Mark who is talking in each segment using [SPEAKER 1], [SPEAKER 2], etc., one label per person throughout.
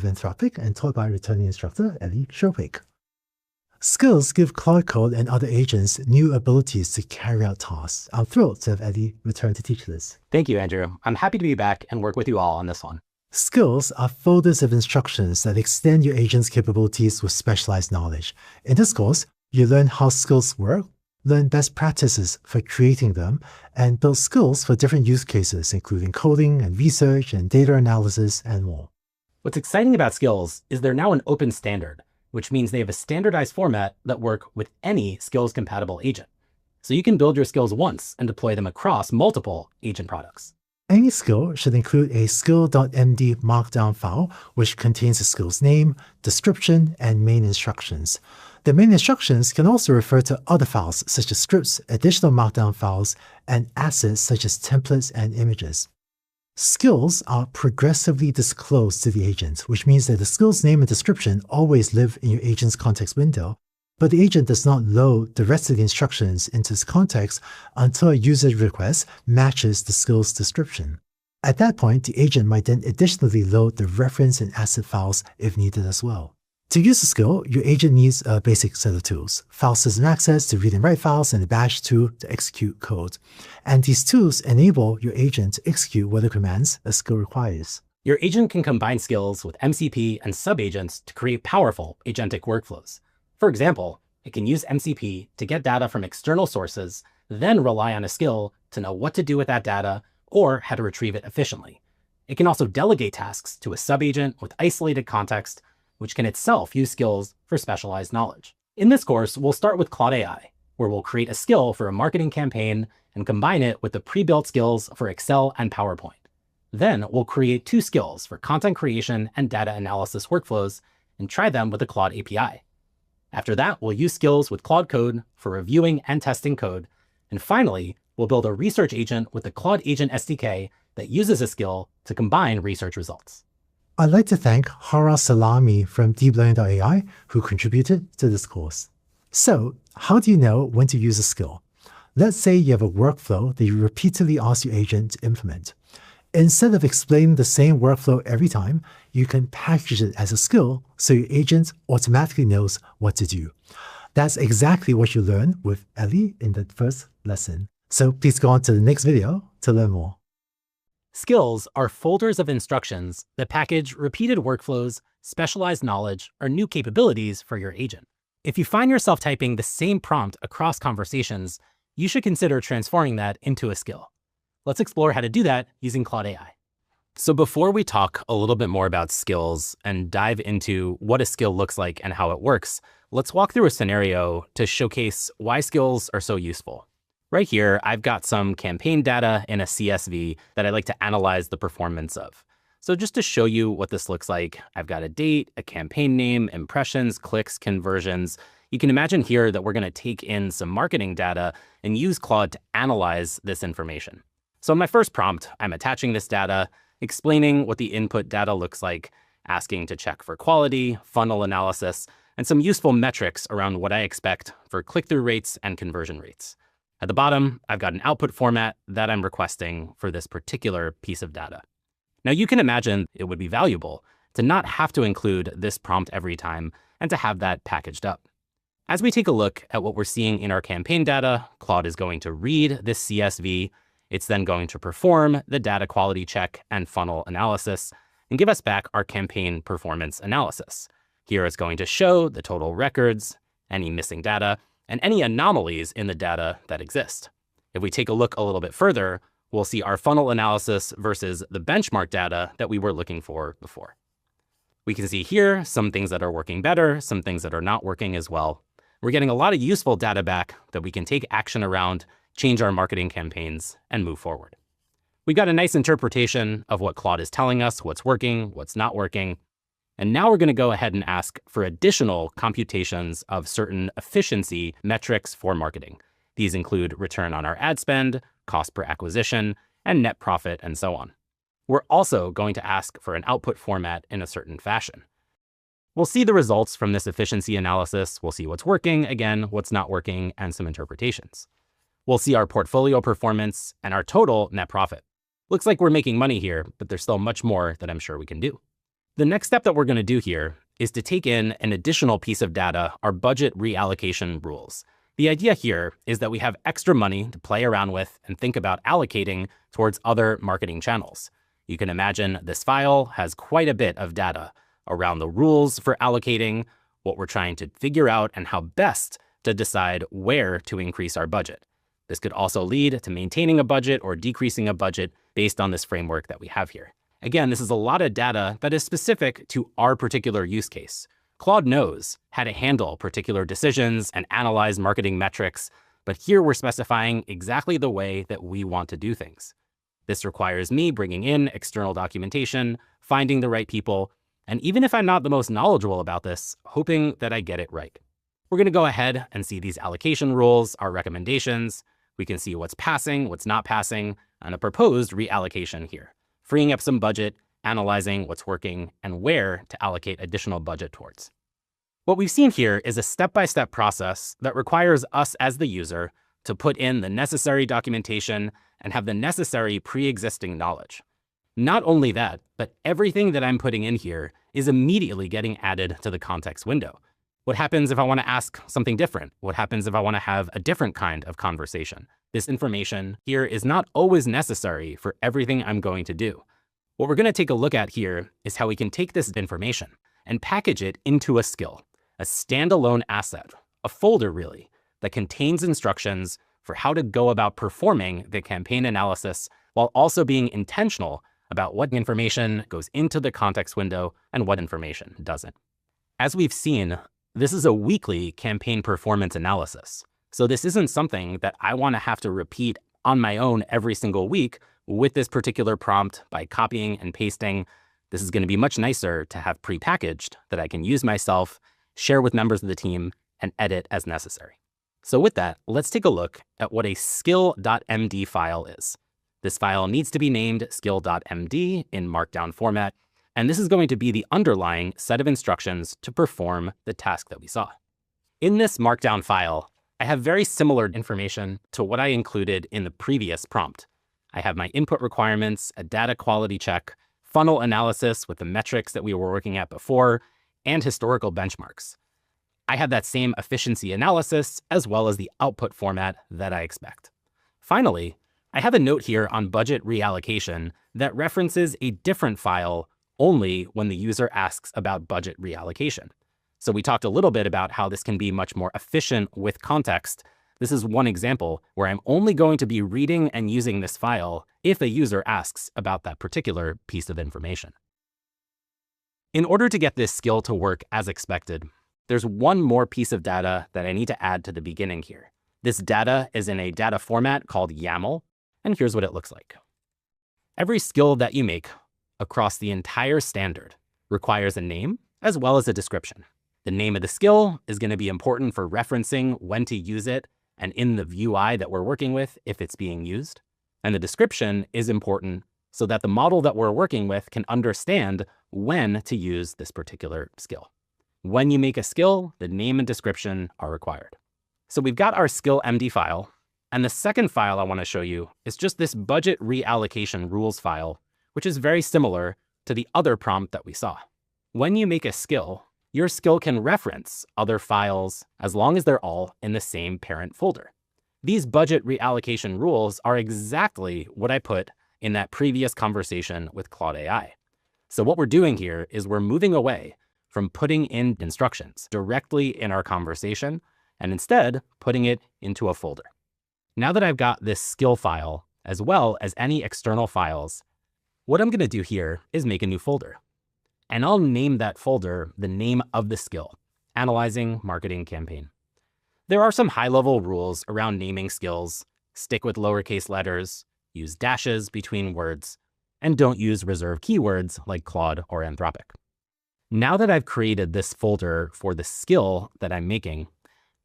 [SPEAKER 1] of Anthropic and taught by returning instructor Ellie Shopik. Skills give Claude Code and other agents new abilities to carry out tasks. I'm thrilled to have Ellie return to teach this.
[SPEAKER 2] Thank you, Andrew. I'm happy to be back and work with you all on this one.
[SPEAKER 1] Skills are folders of instructions that extend your agent's capabilities with specialized knowledge. In this course, you learn how skills work, learn best practices for creating them, and build skills for different use cases, including coding and research and data analysis and more.
[SPEAKER 2] What's exciting about skills is they're now an open standard, which means they have a standardized format that work with any skills-compatible agent. So you can build your skills once and deploy them across multiple agent products.
[SPEAKER 1] Any skill should include a skill.md markdown file, which contains the skill's name, description, and main instructions. The main instructions can also refer to other files, such as scripts, additional markdown files, and assets such as templates and images. Skills are progressively disclosed to the agent, which means that the skill's name and description always live in your agent's context window, but the agent does not load the rest of the instructions into its context until a user request matches the skill's description. At that point, the agent might then additionally load the reference and asset files if needed as well. To use the skill, your agent needs a basic set of tools: file system access to read and write files, and a bash tool to execute code. And these tools enable your agent to execute whatever commands a skill requires.
[SPEAKER 2] Your agent can combine skills with MCP and subagents to create powerful agentic workflows. For example, it can use MCP to get data from external sources, then rely on a skill to know what to do with that data or how to retrieve it efficiently. It can also delegate tasks to a subagent with isolated context, which can itself use skills for specialized knowledge. In this course, we'll start with Claude AI, where we'll create a skill for a marketing campaign and combine it with the pre-built skills for Excel and PowerPoint. Then we'll create 2 skills for content creation and data analysis workflows and try them with the Claude API. After that, we'll use skills with Claude Code for reviewing and testing code. And finally, we'll build a research agent with the Claude Agent SDK that uses a skill to combine research results.
[SPEAKER 1] I'd like to thank Hara Salami from deeplearning.ai, who contributed to this course. So, how do you know when to use a skill? Let's say you have a workflow that you repeatedly ask your agent to implement. Instead of explaining the same workflow every time, you can package it as a skill so your agent automatically knows what to do. That's exactly what you learned with Ellie in the first lesson. So please go on to the next video to learn more.
[SPEAKER 2] Skills are folders of instructions that package repeated workflows, specialized knowledge, or new capabilities for your agent. If you find yourself typing the same prompt across conversations, you should consider transforming that into a skill. Let's explore how to do that using Claude AI. So before we talk a little bit more about skills and dive into what a skill looks like and how it works, let's walk through a scenario to showcase why skills are so useful. Right here, I've got some campaign data in a CSV that I'd like to analyze the performance of. So just to show you what this looks like, I've got a date, a campaign name, impressions, clicks, conversions. You can imagine here that we're going to take in some marketing data and use Claude to analyze this information. So in my first prompt, I'm attaching this data, explaining what the input data looks like, asking to check for quality, funnel analysis, and some useful metrics around what I expect for click-through rates and conversion rates. At the bottom, I've got an output format that I'm requesting for this particular piece of data. Now you can imagine it would be valuable to not have to include this prompt every time and to have that packaged up. As we take a look at what we're seeing in our campaign data, Claude is going to read this CSV. It's then going to perform the data quality check and funnel analysis and give us back our campaign performance analysis. Here it's going to show the total records, any missing data, and any anomalies in the data that exist. If we take a look a little bit further, we'll see our funnel analysis versus the benchmark data that we were looking for before. We can see here some things that are working better, some things that are not working as well. We're getting a lot of useful data back that we can take action around, change our marketing campaigns, and move forward. We've got a nice interpretation of what Claude is telling us, what's working, what's not working. And now we're going to go ahead and ask for additional computations of certain efficiency metrics for marketing. These include return on our ad spend, cost per acquisition, and net profit, and so on. We're also going to ask for an output format in a certain fashion. We'll see the results from this efficiency analysis. We'll see what's working, again, what's not working, and some interpretations. We'll see our portfolio performance and our total net profit. Looks like we're making money here, but there's still much more that I'm sure we can do. The next step that we're going to do here is to take in an additional piece of data, our budget reallocation rules. The idea here is that we have extra money to play around with and think about allocating towards other marketing channels. You can imagine this file has quite a bit of data around the rules for allocating, what we're trying to figure out, and how best to decide where to increase our budget. This could also lead to maintaining a budget or decreasing a budget based on this framework that we have here. Again, this is a lot of data that is specific to our particular use case. Claude knows how to handle particular decisions and analyze marketing metrics, but here we're specifying exactly the way that we want to do things. This requires me bringing in external documentation, finding the right people, and even if I'm not the most knowledgeable about this, hoping that I get it right. We're going to go ahead and see these allocation rules, our recommendations. We can see what's passing, what's not passing, and a proposed reallocation here, freeing up some budget, analyzing what's working, and where to allocate additional budget towards. What we've seen here is a step-by-step process that requires us as the user to put in the necessary documentation and have the necessary pre-existing knowledge. Not only that, but everything that I'm putting in here is immediately getting added to the context window. What happens if I want to ask something different? What happens if I want to have a different kind of conversation? This information here is not always necessary for everything I'm going to do. What we're going to take a look at here is how we can take this information and package it into a skill, a standalone asset, a folder really, that contains instructions for how to go about performing the campaign analysis while also being intentional about what information goes into the context window and what information doesn't. As we've seen, this is a weekly campaign performance analysis. So this isn't something that I want to have to repeat on my own every single week with this particular prompt by copying and pasting. This is going to be much nicer to have prepackaged that I can use myself, share with members of the team, and edit as necessary. So with that, let's take a look at what a skill.md file is. This file needs to be named skill.md in markdown format, and this is going to be the underlying set of instructions to perform the task that we saw. In this markdown file, I have very similar information to what I included in the previous prompt. I have my input requirements, a data quality check, funnel analysis with the metrics that we were working at before, and historical benchmarks. I have that same efficiency analysis as well as the output format that I expect. Finally, I have a note here on budget reallocation that references a different file only when the user asks about budget reallocation. So we talked a little bit about how this can be much more efficient with context. This is one example where I'm only going to be reading and using this file if a user asks about that particular piece of information. In order to get this skill to work as expected, there's one more piece of data that I need to add to the beginning here. This data is in a data format called YAML, and here's what it looks like. Every skill that you make across the entire standard requires a name as well as a description. The name of the skill is going to be important for referencing when to use it and in the UI that we're working with if it's being used. And the description is important so that the model that we're working with can understand when to use this particular skill. When you make a skill, the name and description are required. So we've got our skill MD file, and the second file I want to show you is just this budget reallocation rules file, which is very similar to the other prompt that we saw. When you make a skill, your skill can reference other files as long as they're all in the same parent folder. These budget reallocation rules are exactly what I put in that previous conversation with Claude AI. So what we're doing here is we're moving away from putting in instructions directly in our conversation and instead putting it into a folder. Now that I've got this skill file, as well as any external files, what I'm going to do here is make a new folder. And I'll name that folder the name of the skill, Analyzing Marketing Campaign. There are some high-level rules around naming skills. Stick with lowercase letters, use dashes between words, and don't use reserved keywords like Claude or Anthropic. Now that I've created this folder for the skill that I'm making,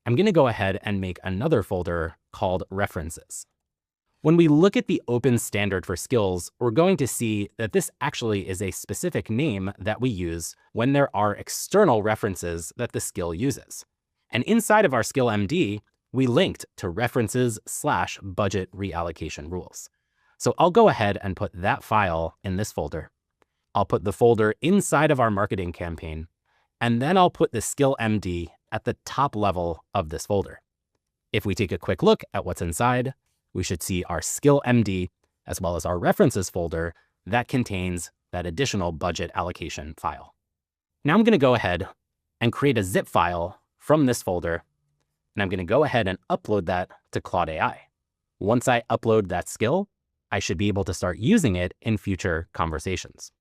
[SPEAKER 2] I'm going to go ahead and make another folder called References. When we look at the open standard for skills, we're going to see that this actually is a specific name that we use when there are external references that the skill uses. And inside of our skill MD, we linked to references/budget reallocation rules. So I'll go ahead and put that file in this folder. I'll put the folder inside of our marketing campaign, and then I'll put the skill MD at the top level of this folder. If we take a quick look at what's inside, we should see our skill MD as well as our references folder that contains that additional budget allocation file. Now I'm going to go ahead and create a zip file from this folder, and I'm going to go ahead and upload that to Claude AI. Once I upload that skill, I should be able to start using it in future conversations.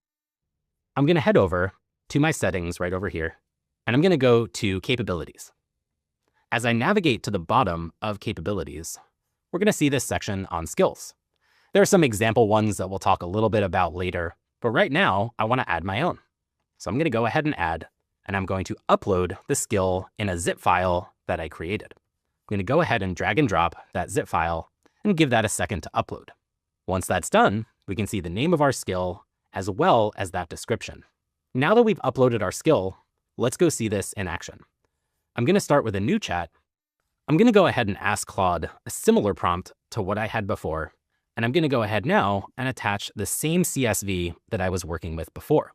[SPEAKER 2] I'm going to head over to my settings right over here, and I'm going to go to capabilities. As I navigate to the bottom of capabilities, we're going to see this section on skills. There are some example ones that we'll talk a little bit about later, but right now I want to add my own. So I'm going to go ahead and add, and I'm going to upload the skill in a zip file that I created. I'm going to go ahead and drag and drop that zip file and give that a second to upload. Once that's done, we can see the name of our skill as well as that description. Now that we've uploaded our skill, let's go see this in action. I'm going to start with a new chat. I'm going to go ahead and ask Claude a similar prompt to what I had before, and I'm going to go ahead now and attach the same CSV that I was working with before.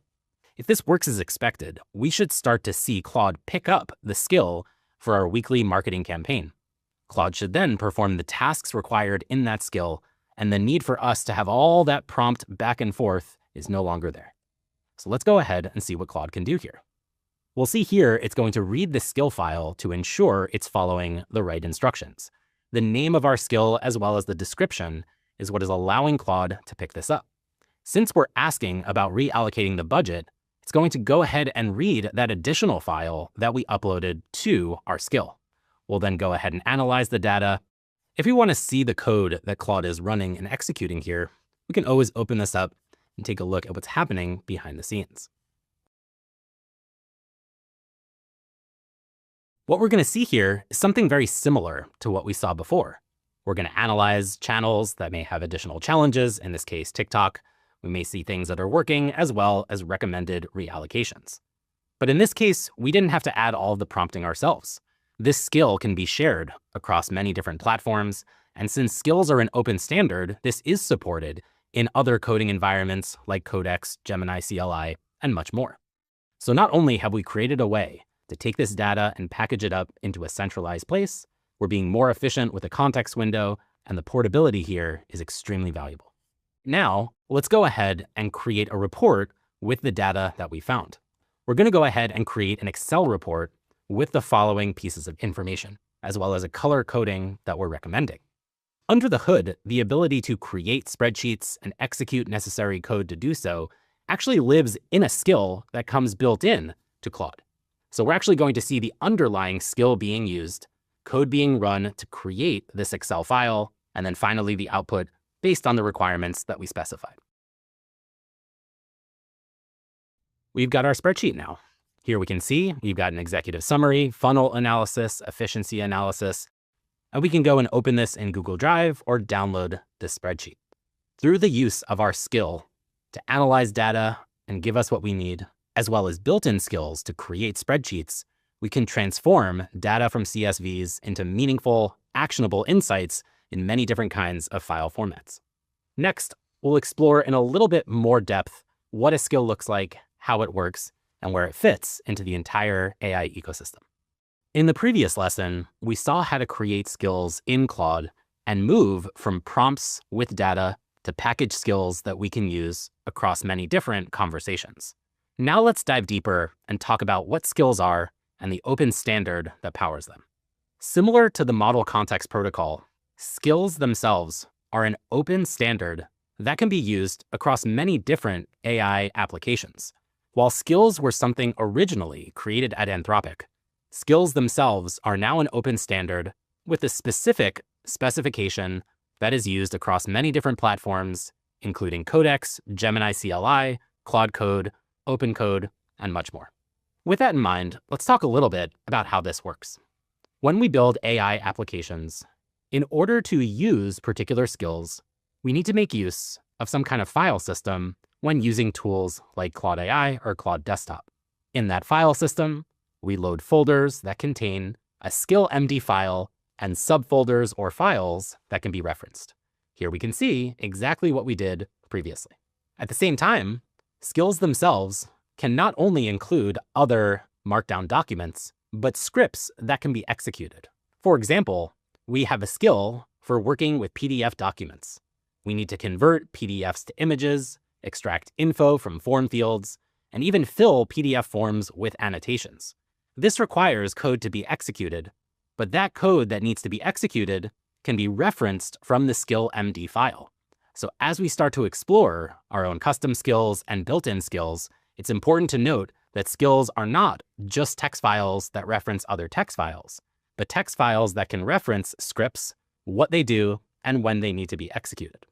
[SPEAKER 2] If this works as expected, we should start to see Claude pick up the skill for our weekly marketing campaign. Claude should then perform the tasks required in that skill, and the need for us to have all that prompt back and forth is no longer there. So let's go ahead and see what Claude can do here. We'll see here it's going to read the skill file to ensure it's following the right instructions. The name of our skill as well as the description is what is allowing Claude to pick this up. Since we're asking about reallocating the budget, it's going to go ahead and read that additional file that we uploaded to our skill. We'll then go ahead and analyze the data. If we want to see the code that Claude is running and executing here, we can always open this up and take a look at what's happening behind the scenes. What we're going to see here is something very similar to what we saw before. We're going to analyze channels that may have additional challenges, in this case, TikTok. We may see things that are working as well as recommended reallocations. But in this case, we didn't have to add all of the prompting ourselves. This skill can be shared across many different platforms, and since skills are an open standard, this is supported in other coding environments like Codex, Gemini CLI, and much more. So not only have we created a way to take this data and package it up into a centralized place, we're being more efficient with a context window, and the portability here is extremely valuable. Now, let's go ahead and create a report with the data that we found. We're going to go ahead and create an Excel report with the following pieces of information, as well as a color coding that we're recommending. Under the hood, the ability to create spreadsheets and execute necessary code to do so actually lives in a skill that comes built in to Claude. So we're actually going to see the underlying skill being used, code being run to create this Excel file, and then finally the output based on the requirements that we specified. We've got our spreadsheet now. Here we can see we've got an executive summary, funnel analysis, efficiency analysis, and we can go and open this in Google Drive or download this spreadsheet. Through the use of our skill to analyze data and give us what we need, as well as built-in skills to create spreadsheets, we can transform data from CSVs into meaningful, actionable insights in many different kinds of file formats. Next, we'll explore in a little bit more depth what a skill looks like, how it works, and where it fits into the entire AI ecosystem. In the previous lesson, we saw how to create skills in Claude and move from prompts with data to package skills that we can use across many different conversations. Now let's dive deeper and talk about what skills are and the open standard that powers them. Similar to the Model Context Protocol, skills themselves are an open standard that can be used across many different AI applications. While skills were something originally created at Anthropic, skills themselves are now an open standard with a specific specification that is used across many different platforms, including Codex, Gemini CLI, Claude Code, Open Code, and much more. With that in mind, let's talk a little bit about how this works. When we build AI applications, in order to use particular skills, we need to make use of some kind of file system when using tools like Claude AI or Claude Desktop. In that file system, we load folders that contain a skill MD file and subfolders or files that can be referenced. Here we can see exactly what we did previously. At the same time, Skills themselves can not only include other markdown documents, but scripts that can be executed. For example, we have a skill for working with PDF documents. We need to convert PDFs to images, extract info from form fields, and even fill PDF forms with annotations. This requires code to be executed, but that code that needs to be executed can be referenced from the skill MD file. So as we start to explore our own custom skills and built-in skills, it's important to note that skills are not just text files that reference other text files, but text files that can reference scripts, what they do, and when they need to be executed.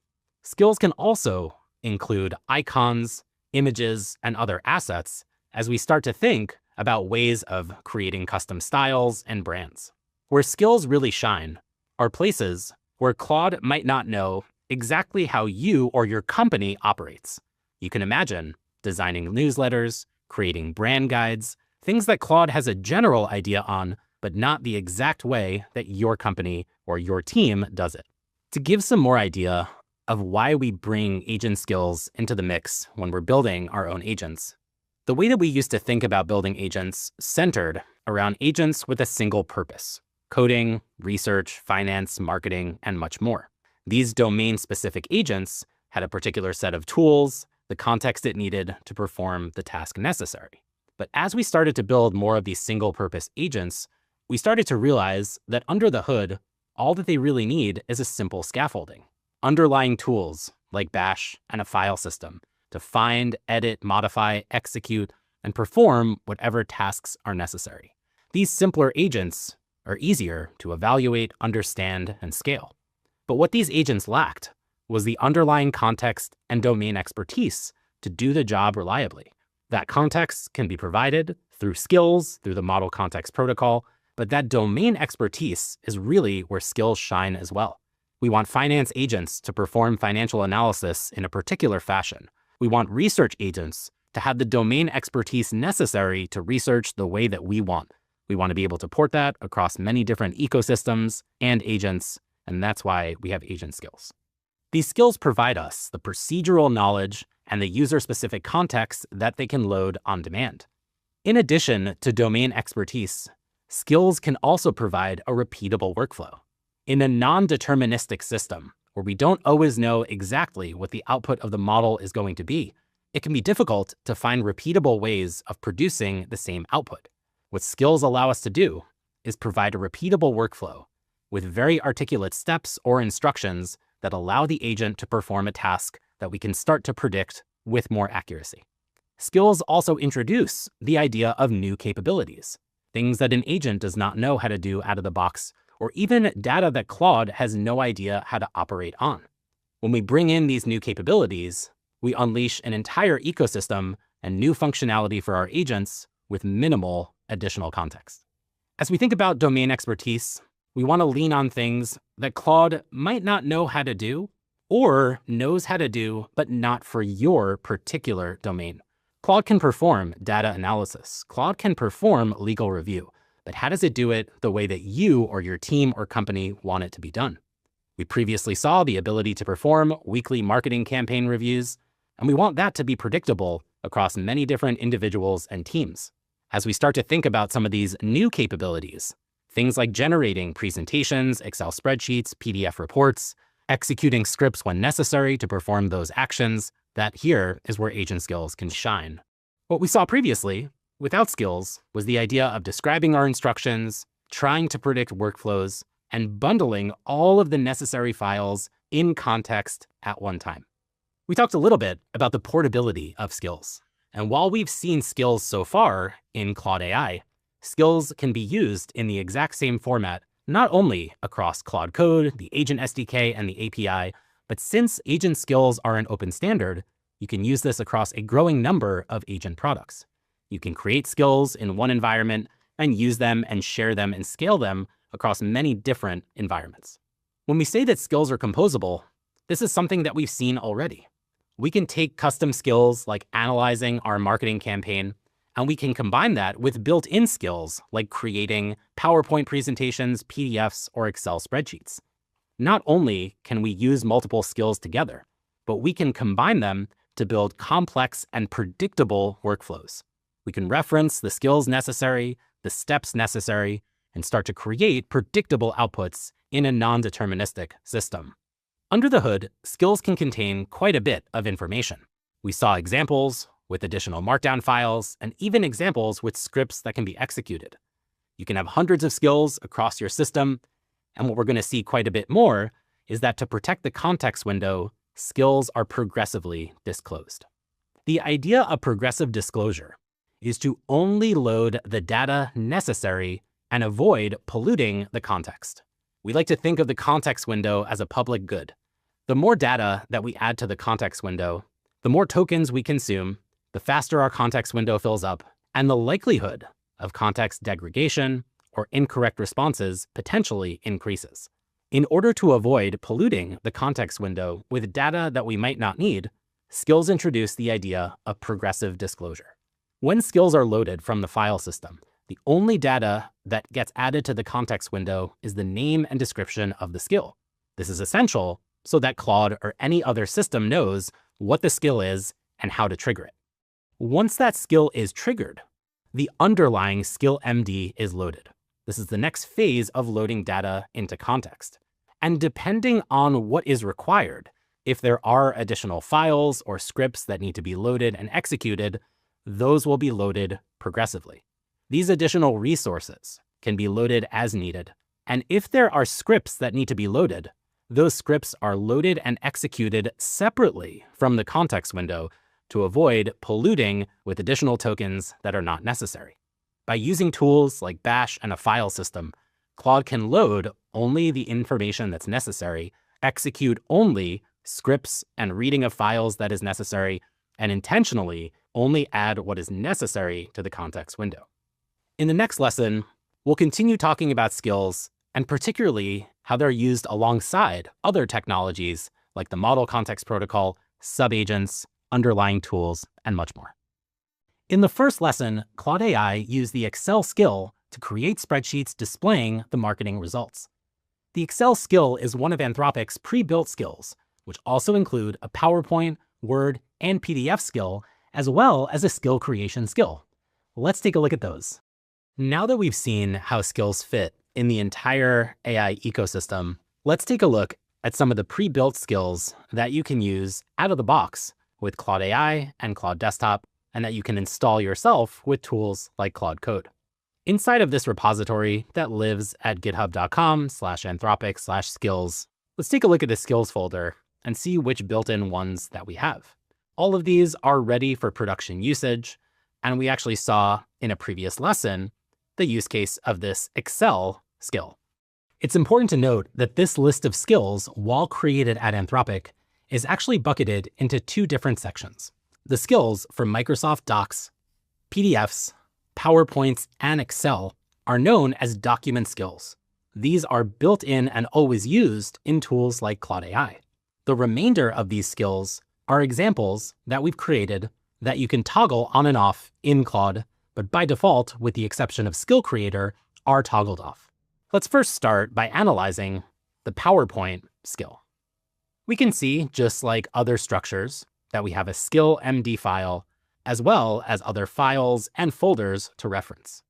[SPEAKER 2] Skills can also include icons, images, and other assets as we start to think about ways of creating custom styles and brands. Where skills really shine are places where Claude might not know exactly how you or your company operates. You can imagine designing newsletters, creating brand guides, things that Claude has a general idea on, but not the exact way that your company or your team does it. To give some more idea of why we bring agent skills into the mix when we're building our own agents, the way that we used to think about building agents centered around agents with a single purpose: coding, research, finance, marketing, and much more. These domain-specific agents had a particular set of tools, the context it needed to perform the task necessary. But as we started to build more of these single-purpose agents, we started to realize that under the hood, all that they really need is a simple scaffolding. Underlying tools like Bash and a file system to find, edit, modify, execute, and perform whatever tasks are necessary. These simpler agents are easier to evaluate, understand, and scale. But what these agents lacked was the underlying context and domain expertise to do the job reliably. That context can be provided through skills, through the Model Context Protocol, but that domain expertise is really where skills shine as well. We want finance agents to perform financial analysis in a particular fashion. We want research agents to have the domain expertise necessary to research the way that we want. We want to be able to port that across many different ecosystems and agents, and that's why we have agent skills. These skills provide us the procedural knowledge and the user-specific context that they can load on demand. In addition to domain expertise, skills can also provide a repeatable workflow. In a non-deterministic system, where we don't always know exactly what the output of the model is going to be, it can be difficult to find repeatable ways of producing the same output. What skills allow us to do is provide a repeatable workflow with very articulate steps or instructions that allow the agent to perform a task that we can start to predict with more accuracy. Skills also introduce the idea of new capabilities, things that an agent does not know how to do out of the box, or even data that Claude has no idea how to operate on. When we bring in these new capabilities, we unleash an entire ecosystem and new functionality for our agents with minimal additional context. As we think about domain expertise, we want to lean on things that Claude might not know how to do or knows how to do, but not for your particular domain. Claude can perform data analysis. Claude can perform legal review. But how does it do it the way that you or your team or company want it to be done? We previously saw the ability to perform weekly marketing campaign reviews, and we want that to be predictable across many different individuals and teams. As we start to think about some of these new capabilities, things like generating presentations, Excel spreadsheets, PDF reports, executing scripts when necessary to perform those actions, that here is where agent skills can shine. What we saw previously without skills was the idea of describing our instructions, trying to predict workflows, and bundling all of the necessary files in context at one time. We talked a little bit about the portability of skills. And while we've seen skills so far in Claude AI, skills can be used in the exact same format, not only across Claude Code, the Agent SDK, and the API, but since agent skills are an open standard, you can use this across a growing number of agent products. You can create skills in one environment and use them and share them and scale them across many different environments. When we say that skills are composable, this is something that we've seen already. We can take custom skills like analyzing our marketing campaign, and we can combine that with built-in skills like creating PowerPoint presentations, PDFs, or Excel spreadsheets. Not only can we use multiple skills together, but we can combine them to build complex and predictable workflows. We can reference the skills necessary, the steps necessary, and start to create predictable outputs in a non-deterministic system. Under the hood, skills can contain quite a bit of information. We saw examples with additional markdown files and even examples with scripts that can be executed. You can have hundreds of skills across your system, and what we're going to see quite a bit more is that to protect the context window, skills are progressively disclosed. The idea of progressive disclosure is to only load the data necessary and avoid polluting the context. We like to think of the context window as a public good. The more data that we add to the context window, the more tokens we consume, the faster our context window fills up, and the likelihood of context degradation or incorrect responses potentially increases. In order to avoid polluting the context window with data that we might not need, skills introduce the idea of progressive disclosure. When skills are loaded from the file system, the only data that gets added to the context window is the name and description of the skill. This is essential so that Claude or any other system knows what the skill is and how to trigger it. Once that skill is triggered, the underlying skill MD is loaded. This is the next phase of loading data into context. And depending on what is required, if there are additional files or scripts that need to be loaded and executed, those will be loaded progressively. These additional resources can be loaded as needed. And if there are scripts that need to be loaded, those scripts are loaded and executed separately from the context window to avoid polluting with additional tokens that are not necessary. By using tools like Bash and a file system, Claude can load only the information that's necessary, execute only scripts and reading of files that is necessary, and intentionally only add what is necessary to the context window. In the next lesson, we'll continue talking about skills and particularly how they're used alongside other technologies like the Model Context Protocol, subagents, underlying tools, and much more. In the first lesson, Claude AI used the Excel skill to create spreadsheets displaying the marketing results. The Excel skill is one of Anthropic's pre-built skills, which also include a PowerPoint, Word, and PDF skill, as well as a skill creation skill. Let's take a look at those. Now that we've seen how skills fit in the entire AI ecosystem, let's take a look at some of the pre-built skills that you can use out of the box with Claude AI and Claude Desktop, and that you can install yourself with tools like Claude Code. Inside of this repository that lives at github.com/anthropic/skills, let's take a look at the skills folder and see which built-in ones that we have. All of these are ready for production usage, and we actually saw in a previous lesson the use case of this Excel skill. It's important to note that this list of skills, while created at Anthropic, is actually bucketed into two different sections. The skills for Microsoft Docs, PDFs, PowerPoints, and Excel are known as document skills. These are built in and always used in tools like Claude AI. The remainder of these skills are examples that we've created that you can toggle on and off in Claude, but by default, with the exception of Skill Creator, are toggled off. Let's first start by analyzing the PowerPoint skill. We can see, just like other structures, that we have a skill MD file, as well as other files and folders to reference.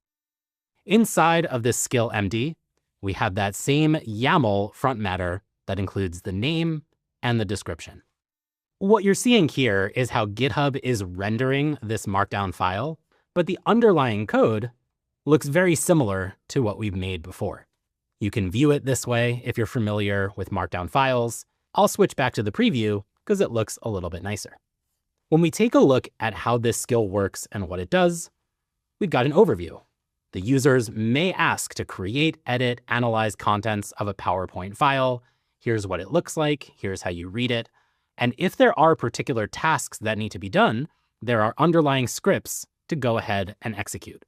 [SPEAKER 2] Inside of this skill MD, we have that same YAML front matter that includes the name and the description. What you're seeing here is how GitHub is rendering this markdown file, but the underlying code looks very similar to what we've made before. You can view it this way if you're familiar with markdown files. I'll switch back to the preview because it looks a little bit nicer. When we take a look at how this skill works and what it does, we've got an overview. The users may ask to create, edit, analyze contents of a PowerPoint file. Here's what it looks like. Here's how you read it. And if there are particular tasks that need to be done, there are underlying scripts to go ahead and execute.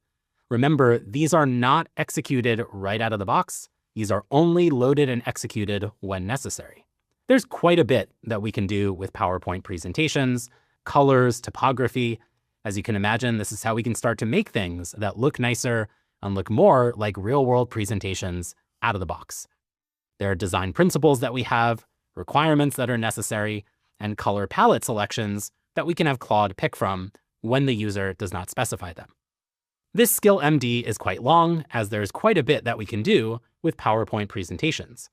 [SPEAKER 2] Remember, these are not executed right out of the box. These are only loaded and executed when necessary. There's quite a bit that we can do with PowerPoint presentations, colors, typography. As you can imagine, this is how we can start to make things that look nicer and look more like real-world presentations out of the box. There are design principles that we have, requirements that are necessary, and color palette selections that we can have Claude pick from when the user does not specify them. This skill MD is quite long, as there's quite a bit that we can do with PowerPoint presentations.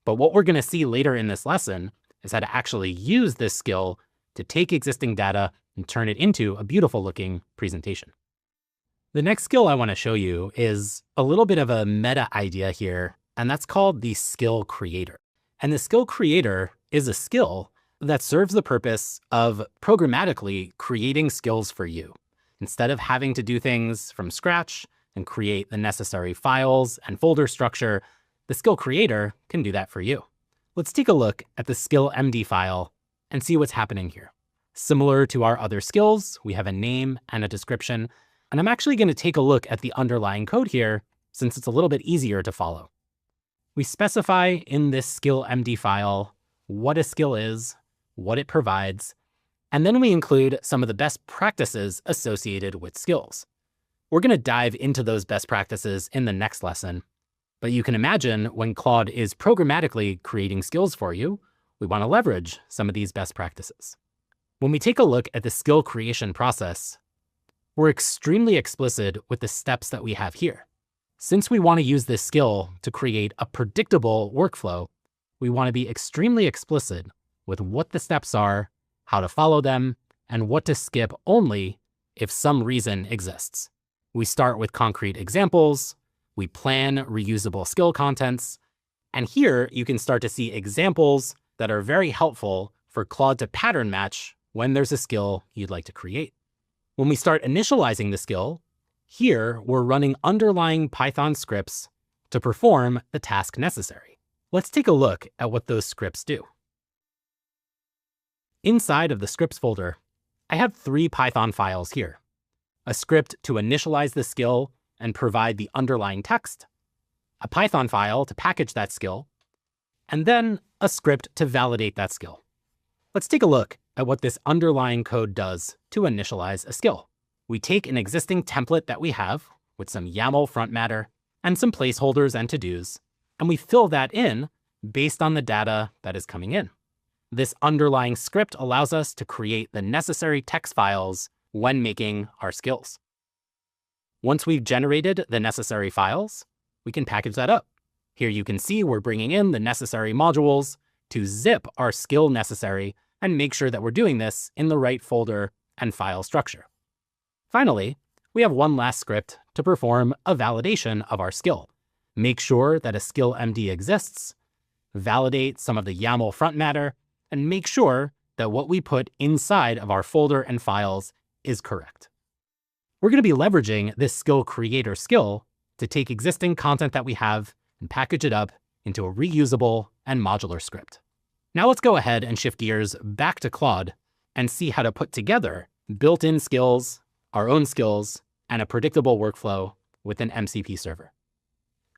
[SPEAKER 2] But what we're going to see later in this lesson is how to actually use this skill to take existing data and turn it into a beautiful looking presentation. The next skill I want to show you is a little bit of a meta idea here, and that's called the skill creator. And the skill creator is a skill that serves the purpose of programmatically creating skills for you. Instead of having to do things from scratch and create the necessary files and folder structure, the skill creator can do that for you. Let's take a look at the skill MD file and see what's happening here. Similar to our other skills, we have a name and a description, and I'm actually going to take a look at the underlying code here since it's a little bit easier to follow. We specify in this skill MD file what a skill is, what it provides, and then we include some of the best practices associated with skills. We're going to dive into those best practices in the next lesson, but you can imagine when Claude is programmatically creating skills for you, we want to leverage some of these best practices. When we take a look at the skill creation process, we're extremely explicit with the steps that we have here. Since we want to use this skill to create a predictable workflow, we want to be extremely explicit with what the steps are, how to follow them, and what to skip only if some reason exists. We start with concrete examples, we plan reusable skill contents, and here you can start to see examples that are very helpful for Claude to pattern match when there's a skill you'd like to create. When we start initializing the skill, here we're running underlying Python scripts to perform the task necessary. Let's take a look at what those scripts do. Inside of the scripts folder, I have 3 Python files here. A script to initialize the skill and provide the underlying text, a Python file to package that skill, and then a script to validate that skill. Let's take a look at what this underlying code does to initialize a skill. We take an existing template that we have with some YAML front matter and some placeholders and to-dos, and we fill that in based on the data that is coming in. This underlying script allows us to create the necessary text files when making our skills. Once we've generated the necessary files, we can package that up. Here you can see we're bringing in the necessary modules to zip our skill necessary and make sure that we're doing this in the right folder and file structure. Finally, we have one last script to perform a validation of our skill. Make sure that a skill MD exists, validate some of the YAML front matter, and make sure that what we put inside of our folder and files is correct. We're going to be leveraging this skill creator skill to take existing content that we have and package it up into a reusable and modular script. Now let's go ahead and shift gears back to Claude and see how to put together built-in skills, our own skills, and a predictable workflow with an MCP server.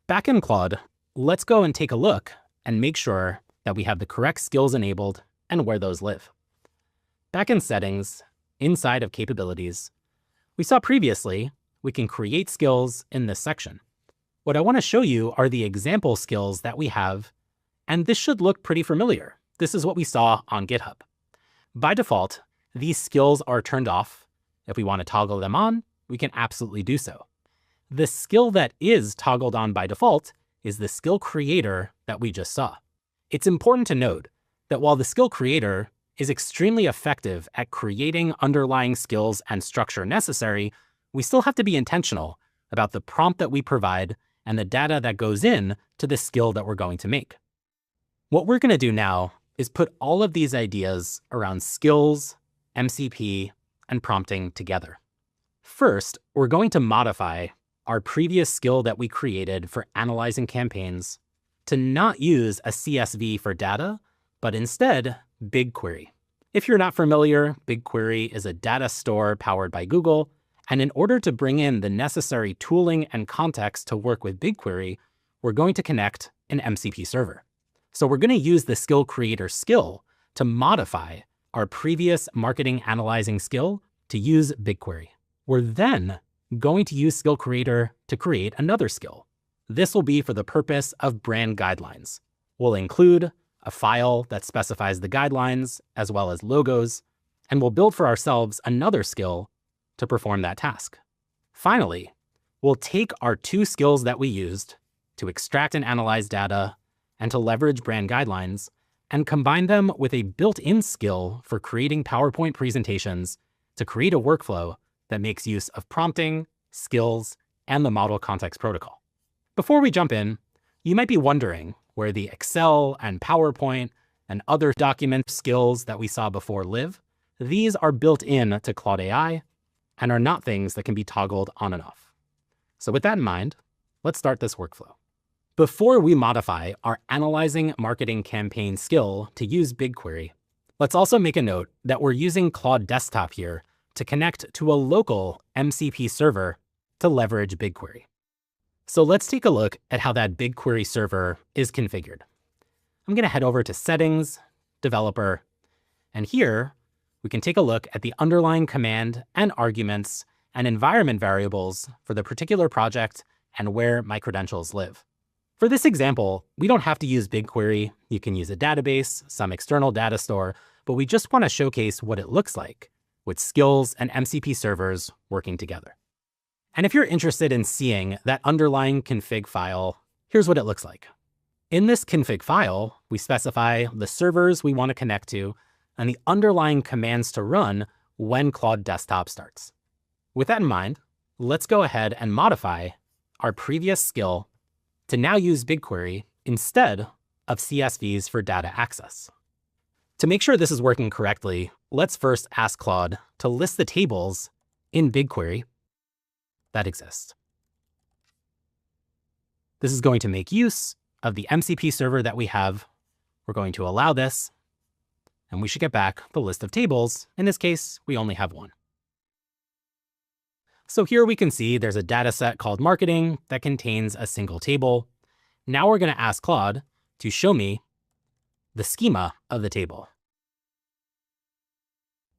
[SPEAKER 2] Back in Claude, let's go and take a look and make sure that we have the correct skills enabled and where those live. Back in Settings, inside of Capabilities, we saw previously we can create skills in this section. What I want to show you are the example skills that we have, and this should look pretty familiar. This is what we saw on GitHub. By default, these skills are turned off. If we want to toggle them on, we can absolutely do so. The skill that is toggled on by default is the skill creator that we just saw. It's important to note that while the skill creator is extremely effective at creating underlying skills and structure necessary, we still have to be intentional about the prompt that we provide and the data that goes in to the skill that we're going to make. What we're going to do now is put all of these ideas around skills, MCP, and prompting together. First, we're going to modify our previous skill that we created for analyzing campaigns to not use a CSV for data, but instead BigQuery. If you're not familiar, BigQuery is a data store powered by Google, and in order to bring in the necessary tooling and context to work with BigQuery, we're going to connect an MCP server. So we're going to use the skill creator skill to modify our previous marketing analyzing skill to use BigQuery. We're then going to use skill creator to create another skill. This will be for the purpose of brand guidelines. We'll include a file that specifies the guidelines as well as logos, and we'll build for ourselves another skill to perform that task. Finally, we'll take our two skills that we used to extract and analyze data and to leverage brand guidelines and combine them with a built-in skill for creating PowerPoint presentations to create a workflow that makes use of prompting, skills, and the model context protocol. Before we jump in, you might be wondering where the Excel and PowerPoint and other document skills that we saw before live. These are built in to Claude AI and are not things that can be toggled on and off. So with that in mind, let's start this workflow. Before we modify our analyzing marketing campaign skill to use BigQuery, let's also make a note that we're using Claude Desktop here to connect to a local MCP server to leverage BigQuery. So let's take a look at how that BigQuery server is configured. I'm going to head over to Settings, Developer, and here we can take a look at the underlying command and arguments and environment variables for the particular project and where my credentials live. For this example, we don't have to use BigQuery. You can use a database, some external data store, but we just want to showcase what it looks like with skills and MCP servers working together. And if you're interested in seeing that underlying config file, here's what it looks like. In this config file, we specify the servers we want to connect to and the underlying commands to run when Claude Desktop starts. With that in mind, let's go ahead and modify our previous skill to now use BigQuery instead of CSVs for data access. To make sure this is working correctly, let's first ask Claude to list the tables in BigQuery that exist. This is going to make use of the MCP server that we have. We're going to allow this, and we should get back the list of tables. In this case, we only have one. So here we can see there's a data set called marketing that contains a single table. Now we're going to ask Claude to show me the schema of the table.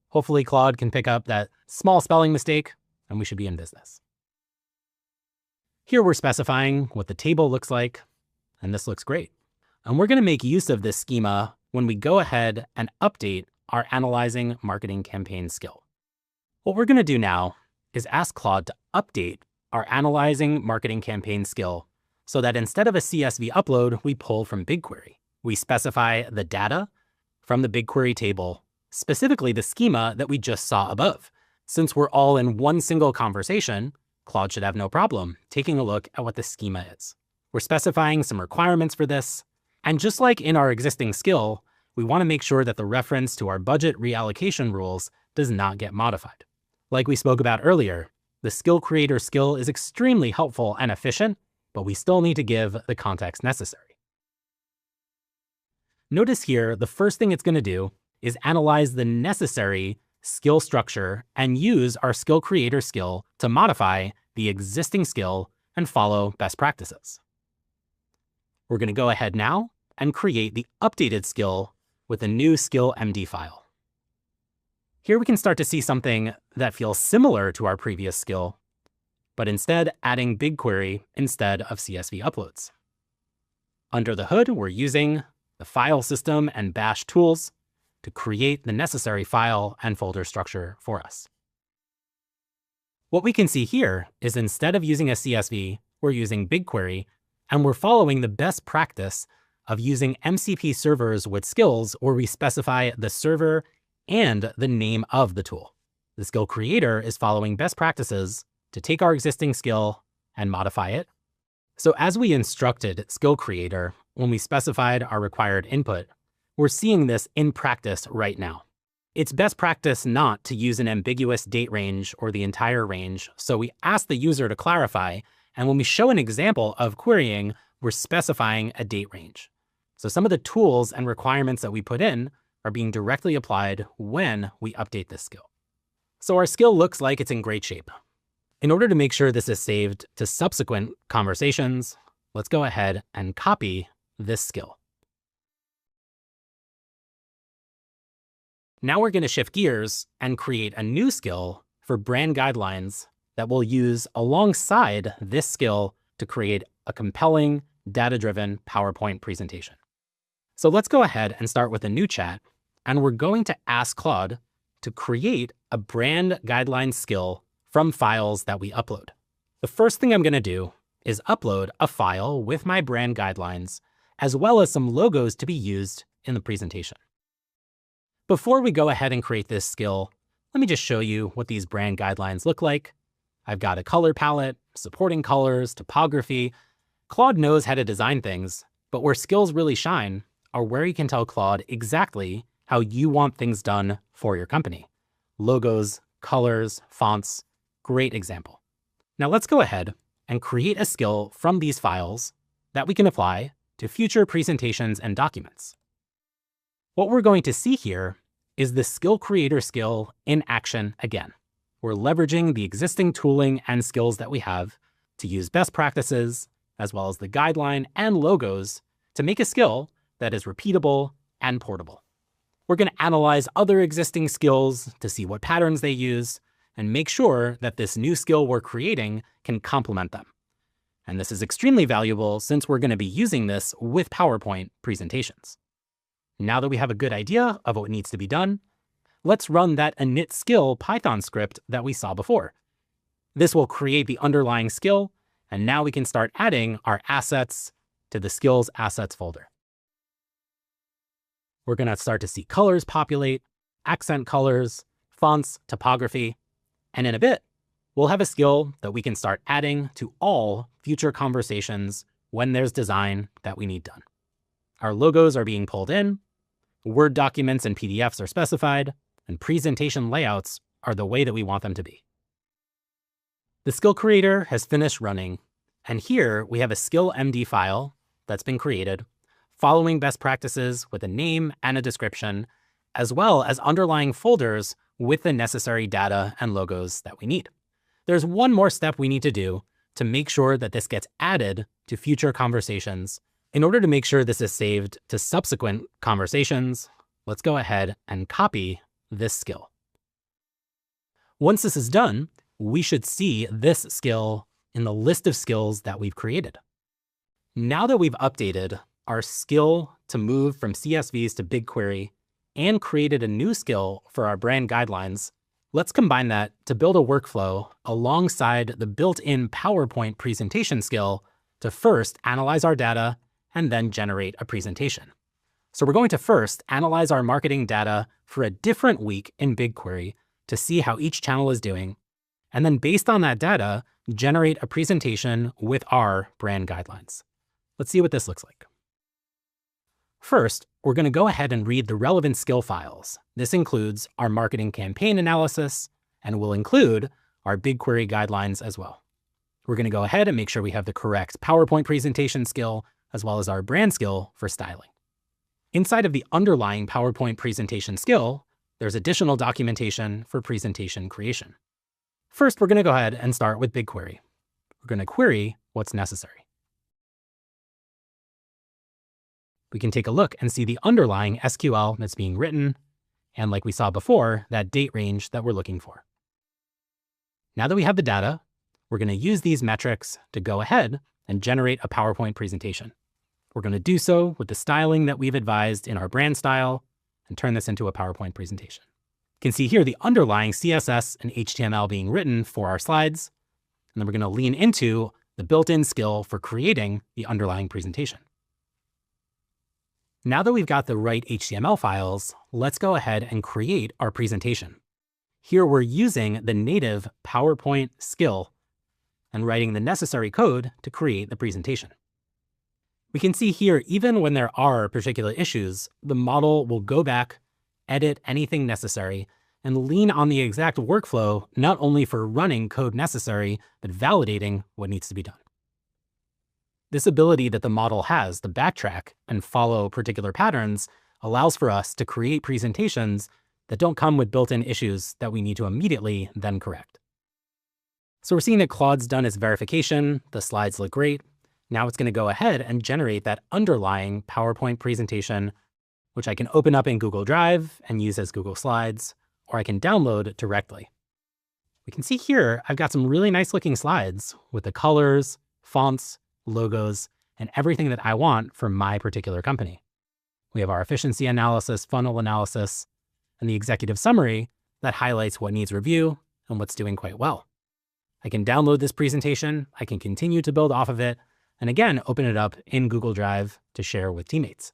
[SPEAKER 2] Hopefully Claude can pick up that small spelling mistake, and we should be in business. Here we're specifying what the table looks like, and this looks great. And we're going to make use of this schema when we go ahead and update our analyzing marketing campaign skill. What we're going to do now is ask Claude to update our analyzing marketing campaign skill so that instead of a CSV upload, we pull from BigQuery. We specify the data from the BigQuery table, specifically the schema that we just saw above. Since we're all in one single conversation, Claude should have no problem taking a look at what the schema is. We're specifying some requirements for this, and just like in our existing skill, we want to make sure that the reference to our budget reallocation rules does not get modified. Like we spoke about earlier, the skill creator skill is extremely helpful and efficient, but we still need to give the context necessary. Notice here, the first thing it's going to do is analyze the necessary skill structure and use our skill creator skill to modify the existing skill and follow best practices. We're going to go ahead now and create the updated skill with a new skill MD file. Here we can start to see something that feels similar to our previous skill, but instead adding BigQuery instead of CSV uploads. Under the hood, we're using the file system and bash tools to create the necessary file and folder structure for us. What we can see here is instead of using a CSV, we're using BigQuery, and we're following the best practice of using MCP servers with skills where we specify the server and the name of the tool. The skill creator is following best practices to take our existing skill and modify it. So as we instructed skill creator, when we specified our required input, we're seeing this in practice right now. It's best practice not to use an ambiguous date range or the entire range, so we ask the user to clarify, and when we show an example of querying, we're specifying a date range. So some of the tools and requirements that we put in are being directly applied when we update this skill. So our skill looks like it's in great shape. In order to make sure this is saved to subsequent conversations, let's go ahead and copy this skill. Now we're going to shift gears and create a new skill for brand guidelines that we'll use alongside this skill to create a compelling, data-driven PowerPoint presentation. So let's go ahead and start with a new chat, and we're going to ask Claude to create a brand guideline skill from files that we upload. The first thing I'm going to do is upload a file with my brand guidelines, as well as some logos to be used in the presentation. Before we go ahead and create this skill, let me just show you what these brand guidelines look like. I've got a color palette, supporting colors, typography. Claude knows how to design things, but where skills really shine are where you can tell Claude exactly how you want things done for your company. Logos, colors, fonts, great example. Now let's go ahead and create a skill from these files that we can apply to future presentations and documents. What we're going to see here is the skill creator skill in action again. We're leveraging the existing tooling and skills that we have to use best practices, as well as the guideline and logos to make a skill that is repeatable and portable. We're going to analyze other existing skills to see what patterns they use and make sure that this new skill we're creating can complement them. And this is extremely valuable since we're going to be using this with PowerPoint presentations. Now that we have a good idea of what needs to be done, let's run that init skill Python script that we saw before. This will create the underlying skill, and now we can start adding our assets to the skills assets folder. We're going to start to see colors populate, accent colors, fonts, typography, and in a bit, we'll have a skill that we can start adding to all future conversations when there's design that we need done. Our logos are being pulled in, Word documents and PDFs are specified, and presentation layouts are the way that we want them to be. The skill creator has finished running, and here we have a skill MD file that's been created, following best practices with a name and a description, as well as underlying folders with the necessary data and logos that we need. There's one more step we need to do to make sure that this gets added to future conversations. In order to make sure this is saved to subsequent conversations, let's go ahead and copy this skill. Once this is done, we should see this skill in the list of skills that we've created. Now that we've updated our skill to move from CSVs to BigQuery and created a new skill for our brand guidelines, let's combine that to build a workflow alongside the built-in PowerPoint presentation skill to first analyze our data and then generate a presentation. So we're going to first analyze our marketing data for a different week in BigQuery to see how each channel is doing, and then based on that data, generate a presentation with our brand guidelines. Let's see what this looks like. First, we're going to go ahead and read the relevant skill files. This includes our marketing campaign analysis, and will include our BigQuery guidelines as well. We're going to go ahead and make sure we have the correct PowerPoint presentation skill, as well as our brand skill for styling. Inside of the underlying PowerPoint presentation skill, there's additional documentation for presentation creation. First, we're going to go ahead and start with BigQuery. We're going to query what's necessary. We can take a look and see the underlying SQL that's being written, and like we saw before, that date range that we're looking for. Now that we have the data, we're going to use these metrics to go ahead and generate a PowerPoint presentation. We're going to do so with the styling that we've advised in our brand style and turn this into a PowerPoint presentation. You can see here the underlying CSS and HTML being written for our slides, and then we're going to lean into the built-in skill for creating the underlying presentation. Now that we've got the right HTML files, let's go ahead and create our presentation. Here we're using the native PowerPoint skill and writing the necessary code to create the presentation. We can see here, even when there are particular issues, the model will go back, edit anything necessary, and lean on the exact workflow, not only for running code necessary, but validating what needs to be done. This ability that the model has to backtrack and follow particular patterns allows for us to create presentations that don't come with built-in issues that we need to immediately then correct. So we're seeing that Claude's done its verification, the slides look great. Now it's going to go ahead and generate that underlying PowerPoint presentation, which I can open up in Google Drive and use as Google Slides, or I can download directly. We can see here, I've got some really nice looking slides with the colors, fonts, logos, and everything that I want for my particular company. We have our efficiency analysis, funnel analysis, and the executive summary that highlights what needs review and what's doing quite well. I can download this presentation, I can continue to build off of it, and again, open it up in Google Drive to share with teammates.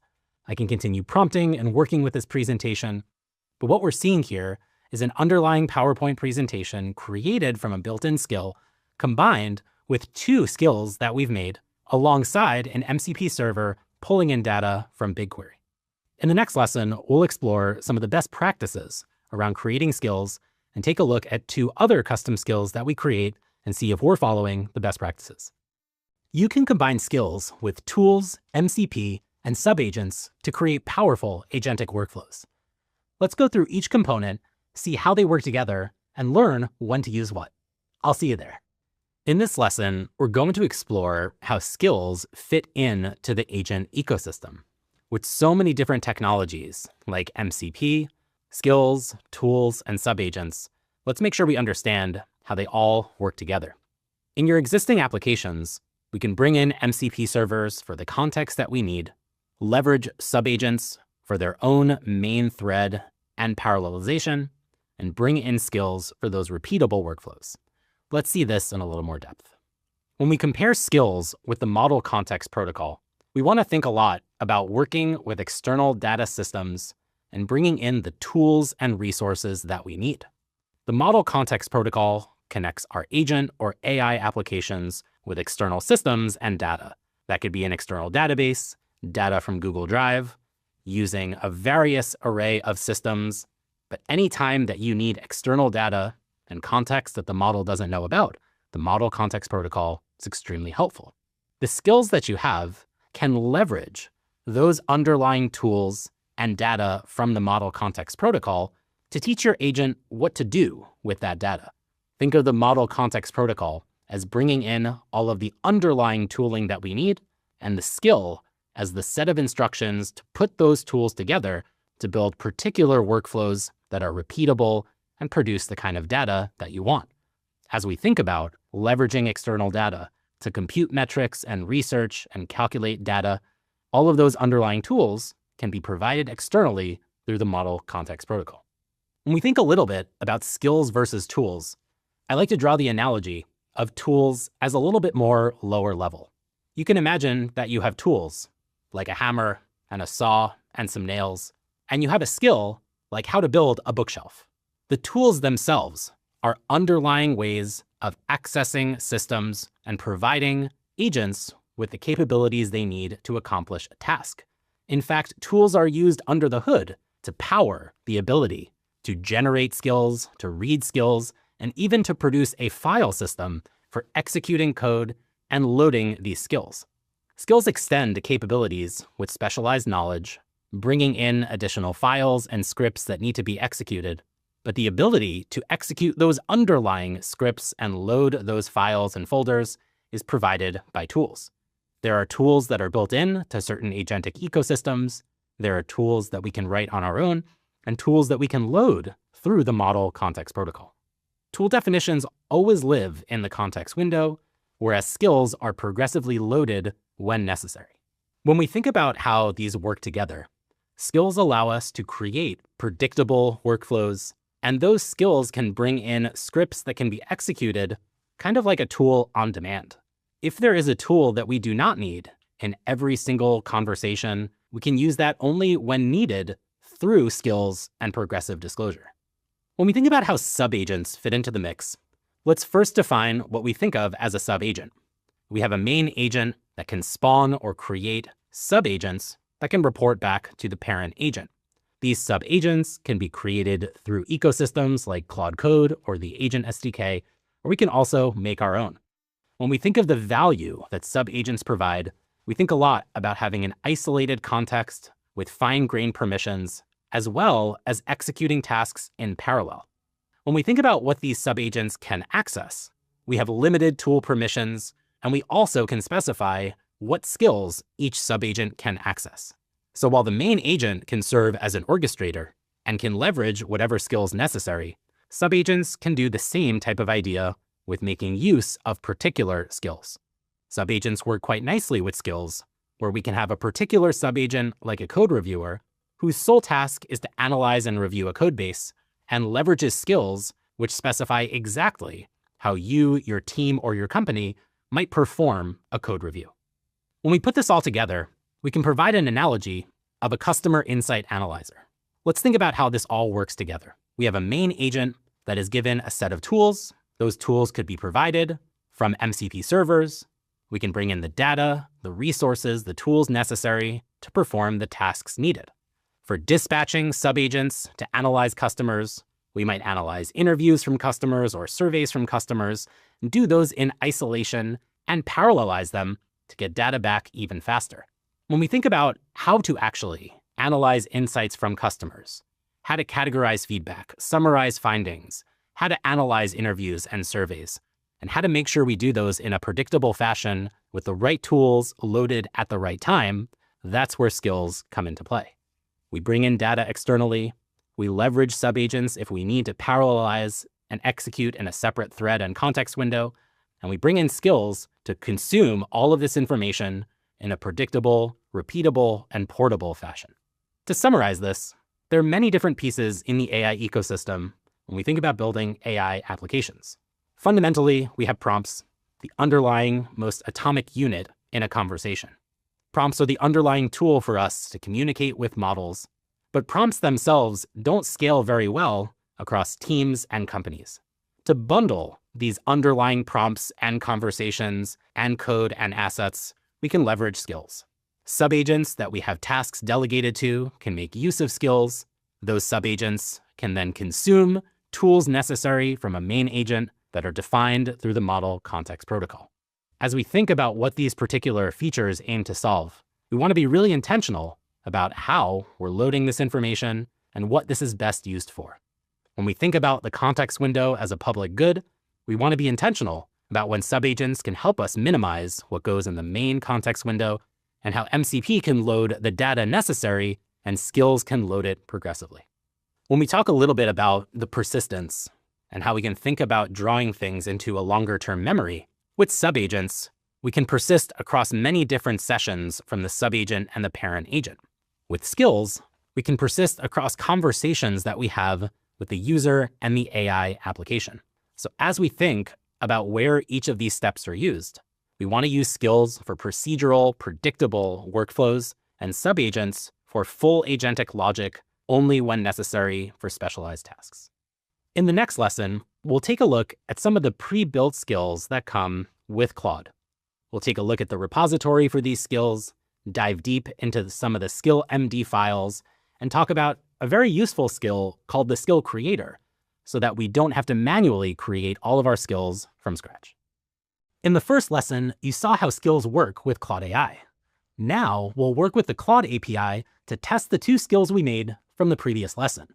[SPEAKER 2] I can continue prompting and working with this presentation, but what we're seeing here is an underlying PowerPoint presentation created from a built-in skill combined with two skills that we've made alongside an MCP server pulling in data from BigQuery. In the next lesson, we'll explore some of the best practices around creating skills and take a look at two other custom skills that we create and see if we're following the best practices. You can combine skills with tools, MCP, and subagents to create powerful agentic workflows. Let's go through each component, see how they work together, and learn when to use what. I'll see you there. In this lesson, we're going to explore how skills fit in to the agent ecosystem. With so many different technologies like MCP, skills, tools, and subagents, let's make sure we understand how they all work together. In your existing applications, we can bring in MCP servers for the context that we need, leverage subagents for their own main thread and parallelization, and bring in skills for those repeatable workflows. Let's see this in a little more depth. When we compare skills with the model context protocol, we want to think a lot about working with external data systems and bringing in the tools and resources that we need. The model context protocol connects our agent or AI applications with external systems and data. That could be an external database, data from Google Drive, using a various array of systems. But anytime that you need external data and context that the model doesn't know about, the model context protocol is extremely helpful. The skills that you have can leverage those underlying tools and data from the model context protocol to teach your agent what to do with that data. Think of the model context protocol as bringing in all of the underlying tooling that we need and the skill as the set of instructions to put those tools together to build particular workflows that are repeatable and produce the kind of data that you want. As we think about leveraging external data to compute metrics and research and calculate data, all of those underlying tools can be provided externally through the model context protocol. When we think a little bit about skills versus tools, I like to draw the analogy of tools as a little bit more lower level. You can imagine that you have tools like a hammer and a saw and some nails, and you have a skill like how to build a bookshelf. The tools themselves are underlying ways of accessing systems and providing agents with the capabilities they need to accomplish a task. In fact, tools are used under the hood to power the ability to generate skills, to read skills, and even to produce a file system for executing code and loading these skills. Skills extend to capabilities with specialized knowledge, bringing in additional files and scripts that need to be executed, but the ability to execute those underlying scripts and load those files and folders is provided by tools. There are tools that are built in to certain agentic ecosystems. There are tools that we can write on our own, and tools that we can load through the model context protocol. Tool definitions always live in the context window, whereas skills are progressively loaded when necessary. When we think about how these work together, skills allow us to create predictable workflows, and those skills can bring in scripts that can be executed kind of like a tool on demand. If there is a tool that we do not need in every single conversation, we can use that only when needed through skills and progressive disclosure. When we think about how subagents fit into the mix, let's first define what we think of as a subagent. We have a main agent that can spawn or create subagents that can report back to the parent agent. These subagents can be created through ecosystems like Claude Code or the Agent SDK, or we can also make our own. When we think of the value that subagents provide, we think a lot about having an isolated context with fine-grained permissions, as well as executing tasks in parallel. When we think about what these subagents can access, we have limited tool permissions, and we also can specify what skills each subagent can access. So while the main agent can serve as an orchestrator and can leverage whatever skills necessary, subagents can do the same type of idea with making use of particular skills. Subagents work quite nicely with skills, where we can have a particular subagent like a code reviewer, whose sole task is to analyze and review a code base and leverages skills which specify exactly how you, your team, or your company might perform a code review. When we put this all together, we can provide an analogy of a customer insight analyzer. Let's think about how this all works together. We have a main agent that is given a set of tools. Those tools could be provided from MCP servers. We can bring in the data, the resources, the tools necessary to perform the tasks needed. For dispatching subagents to analyze customers, we might analyze interviews from customers or surveys from customers, and do those in isolation and parallelize them to get data back even faster. When we think about how to actually analyze insights from customers, how to categorize feedback, summarize findings, how to analyze interviews and surveys, and how to make sure we do those in a predictable fashion with the right tools loaded at the right time, that's where skills come into play. We bring in data externally, we leverage subagents if we need to parallelize and execute in a separate thread and context window, and we bring in skills to consume all of this information in a predictable, repeatable, and portable fashion. To summarize this, there are many different pieces in the AI ecosystem when we think about building AI applications. Fundamentally, we have prompts, the underlying, most atomic unit in a conversation. Prompts are the underlying tool for us to communicate with models, but prompts themselves don't scale very well across teams and companies. To bundle these underlying prompts and conversations and code and assets, we can leverage skills. Subagents that we have tasks delegated to can make use of skills. Those subagents can then consume tools necessary from a main agent that are defined through the model context protocol. As we think about what these particular features aim to solve, we want to be really intentional about how we're loading this information and what this is best used for. When we think about the context window as a public good, we want to be intentional about when subagents can help us minimize what goes in the main context window and how MCP can load the data necessary and skills can load it progressively. When we talk a little bit about the persistence and how we can think about drawing things into a longer-term memory, with subagents, we can persist across many different sessions from the subagent and the parent agent. With skills, we can persist across conversations that we have with the user and the AI application. So as we think about where each of these steps are used, we want to use skills for procedural, predictable workflows and subagents for full agentic logic only when necessary for specialized tasks. In the next lesson, we'll take a look at some of the pre-built skills that come with Claude. We'll take a look at the repository for these skills, dive deep into some of the skill MD files, and talk about a very useful skill called the skill creator, so that we don't have to manually create all of our skills from scratch. In the first lesson, you saw how skills work with Claude AI. Now we'll work with the Claude API to test the two skills we made from the previous lesson.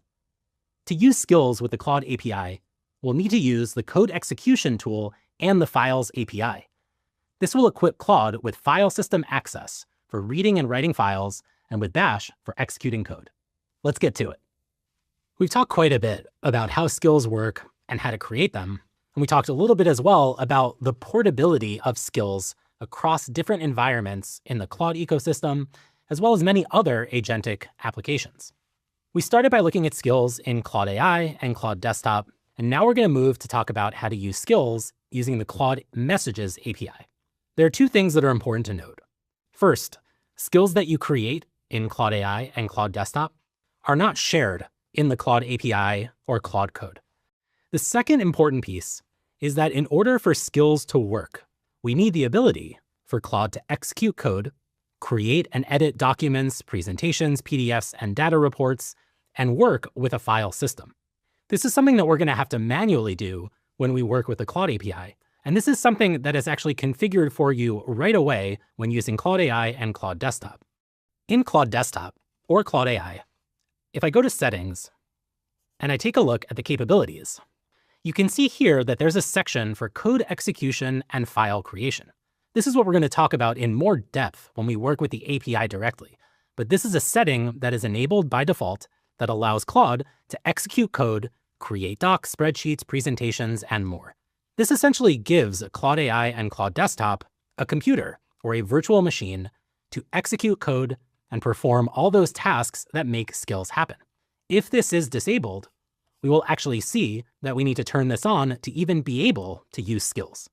[SPEAKER 2] To use skills with the Claude API, we'll need to use the code execution tool and the files API. This will equip Claude with file system access for reading and writing files, and with Bash for executing code. Let's get to it. We've talked quite a bit about how skills work and how to create them, and we talked a little bit as well about the portability of skills across different environments in the Claude ecosystem, as well as many other agentic applications. We started by looking at skills in Claude AI and Claude Desktop, and now we're going to move to talk about how to use skills using the Claude Messages API. There are two things that are important to note. First, skills that you create in Claude AI and Claude Desktop are not shared in the Claude API or Claude Code. The second important piece is that in order for skills to work, we need the ability for Claude to execute code, create and edit documents, presentations, PDFs, and data reports, and work with a file system. This is something that we're going to have to manually do when we work with the Claude API. And this is something that is actually configured for you right away when using Claude AI and Claude Desktop. In Claude Desktop or Claude AI, if I go to Settings and I take a look at the capabilities, you can see here that there's a section for code execution and file creation. This is what we're going to talk about in more depth when we work with the API directly. But this is a setting that is enabled by default that allows Claude to execute code, create docs, spreadsheets, presentations, and more. This essentially gives Claude AI and Claude Desktop a computer or a virtual machine to execute code and perform all those tasks that make skills happen. If this is disabled, we will actually see that we need to turn this on to even be able to use skills.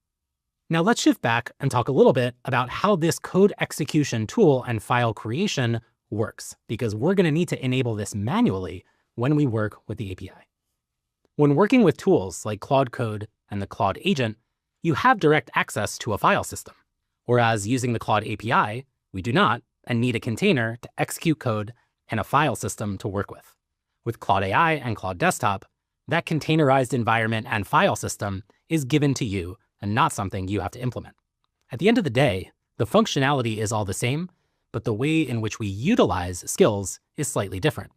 [SPEAKER 2] Now let's shift back and talk a little bit about how this code execution tool and file creation works, because we're going to need to enable this manually when we work with the API. When working with tools like Claude Code and the Claude Agent, you have direct access to a file system, whereas using the Claude API, we do not and need a container to execute code and a file system to work with. With Claude AI and Claude Desktop, that containerized environment and file system is given to you and not something you have to implement. At the end of the day, the functionality is all the same, but the way in which we utilize skills is slightly different.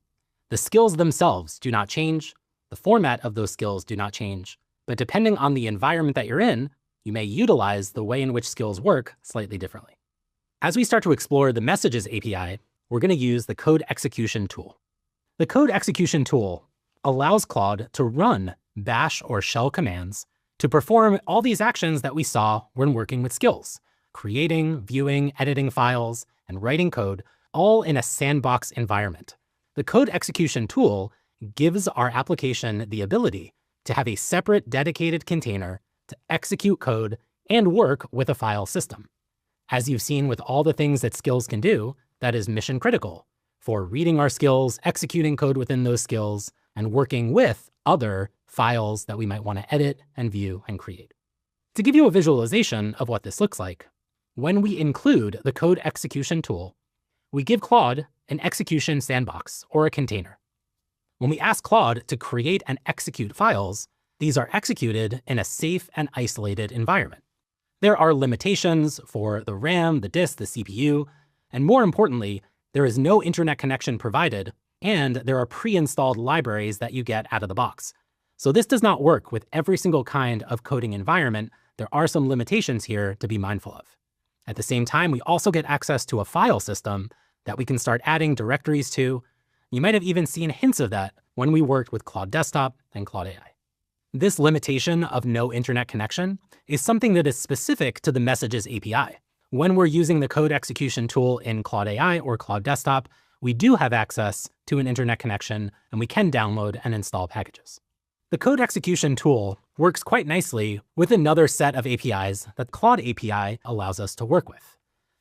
[SPEAKER 2] The skills themselves do not change, the format of those skills do not change, but depending on the environment that you're in, you may utilize the way in which skills work slightly differently. As we start to explore the Messages API, we're going to use the code execution tool. The code execution tool allows Claude to run bash or shell commands to perform all these actions that we saw when working with skills, creating, viewing, editing files, and writing code, all in a sandbox environment. The code execution tool gives our application the ability to have a separate dedicated container to execute code and work with a file system. As you've seen with all the things that skills can do, that is mission critical for reading our skills, executing code within those skills, and working with other files that we might want to edit and view and create. To give you a visualization of what this looks like, when we include the code execution tool, we give Claude an execution sandbox or a container. When we ask Claude to create and execute files, these are executed in a safe and isolated environment. There are limitations for the RAM, the disk, the CPU, and more importantly, there is no internet connection provided, and there are pre-installed libraries that you get out of the box. So this does not work with every single kind of coding environment. There are some limitations here to be mindful of. At the same time, we also get access to a file system that we can start adding directories to. You might have even seen hints of that when we worked with Claude Desktop and Claude AI. This limitation of no internet connection is something that is specific to the Messages API. When we're using the code execution tool in Claude AI or Claude Desktop, we do have access to an internet connection and we can download and install packages. The code execution tool works quite nicely with another set of APIs that Claude API allows us to work with.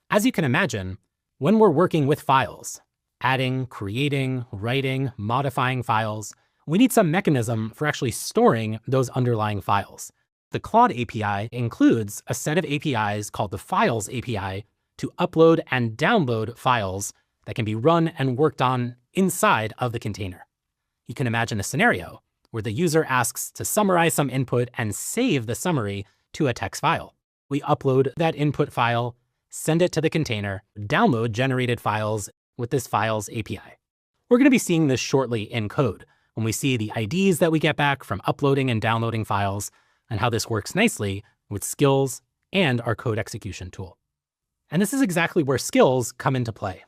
[SPEAKER 2] As you can imagine, when we're working with files, adding, creating, writing, modifying files, we need some mechanism for actually storing those underlying files. The Claude API includes a set of APIs called the Files API to upload and download files that can be run and worked on inside of the container. You can imagine a scenario where the user asks to summarize some input and save the summary to a text file. We upload that input file, send it to the container, download generated files with this Files API. We're going to be seeing this shortly in code when we see the IDs that we get back from uploading and downloading files and how this works nicely with skills and our code execution tool. And this is exactly where skills come into play.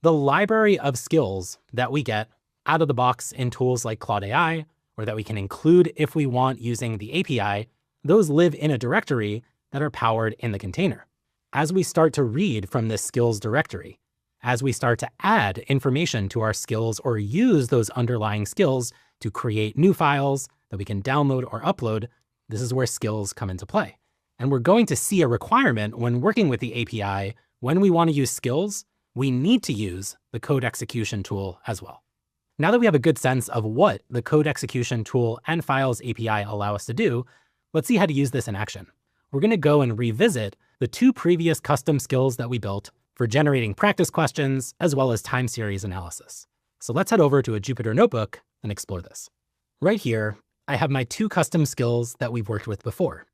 [SPEAKER 2] The library of skills that we get out of the box in tools like Claude AI, or that we can include if we want using the API, those live in a directory that are powered in the container. As we start to read from this skills directory, as we start to add information to our skills or use those underlying skills to create new files that we can download or upload, this is where skills come into play. And we're going to see a requirement when working with the API. When we want to use skills, we need to use the code execution tool as well. Now that we have a good sense of what the code execution tool and Files API allow us to do, let's see how to use this in action. We're going to go and revisit the two previous custom skills that we built for generating practice questions as well as time series analysis. So let's head over to a Jupyter notebook and explore this. Right here, I have my two custom skills that we've worked with before.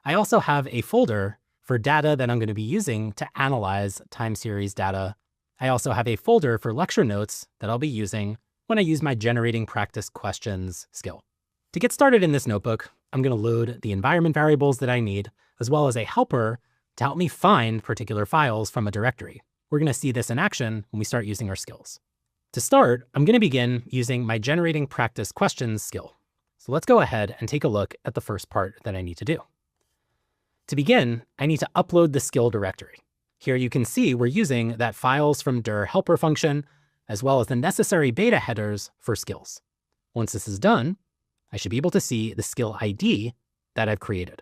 [SPEAKER 2] I also have a folder for data that I'm going to be using to analyze time series data. I also have a folder for lecture notes that I'll be using when I use my generating practice questions skill. To get started in this notebook, I'm going to load the environment variables that I need, as well as a helper to help me find particular files from a directory. We're going to see this in action when we start using our skills. To start, I'm going to begin using my generating practice questions skill. So let's go ahead and take a look at the first part that I need to do. To begin, I need to upload the skill directory. Here you can see we're using that files from dir helper function, as well as the necessary beta headers for skills. Once this is done, I should be able to see the skill ID that I've created.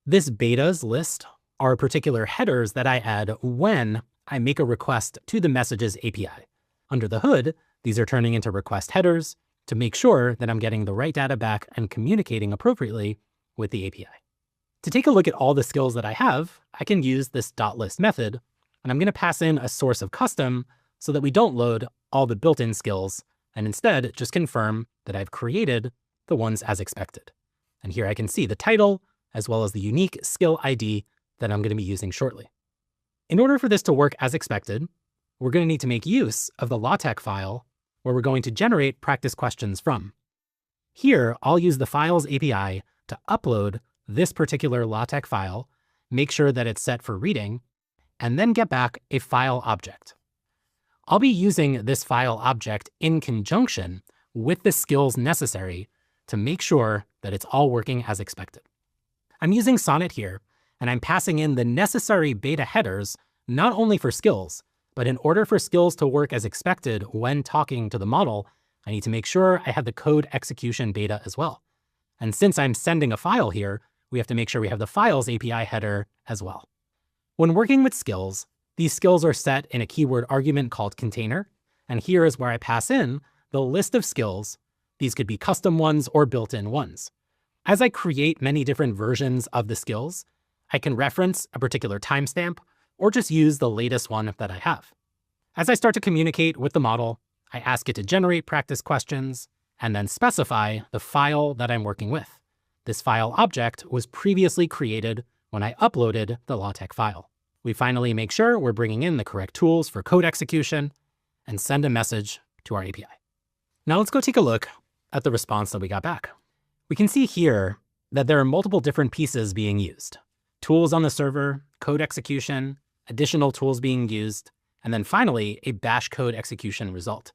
[SPEAKER 2] This betas list are particular headers that I add when I make a request to the messages API. Under the hood, these are turning into request headers to make sure that I'm getting the right data back and communicating appropriately with the API. To take a look at all the skills that I have, I can use this .list method, and I'm going to pass in a source of custom so that we don't load all the built-in skills and instead just confirm that I've created the ones as expected. And here I can see the title as well as the unique skill ID that I'm going to be using shortly. In order for this to work as expected, we're going to need to make use of the LaTeX file where we're going to generate practice questions from. Here, I'll use the Files API to upload this particular LaTeX file, make sure that it's set for reading, and then get back a file object. I'll be using this file object in conjunction with the skills necessary to make sure that it's all working as expected. I'm using Sonnet here, and I'm passing in the necessary beta headers, not only for skills, but in order for skills to work as expected when talking to the model, I need to make sure I have the code execution beta as well. And since I'm sending a file here, we have to make sure we have the Files API header as well. When working with skills, these skills are set in a keyword argument called container, and here is where I pass in the list of skills. These could be custom ones or built-in ones. As I create many different versions of the skills, I can reference a particular timestamp or just use the latest one that I have. As I start to communicate with the model, I ask it to generate practice questions and then specify the file that I'm working with. This file object was previously created when I uploaded the LaTeX file. We finally make sure we're bringing in the correct tools for code execution and send a message to our API. Now let's go take a look at the response that we got back. We can see here that there are multiple different pieces being used. Tools on the server, code execution, additional tools being used, and then finally a bash code execution result.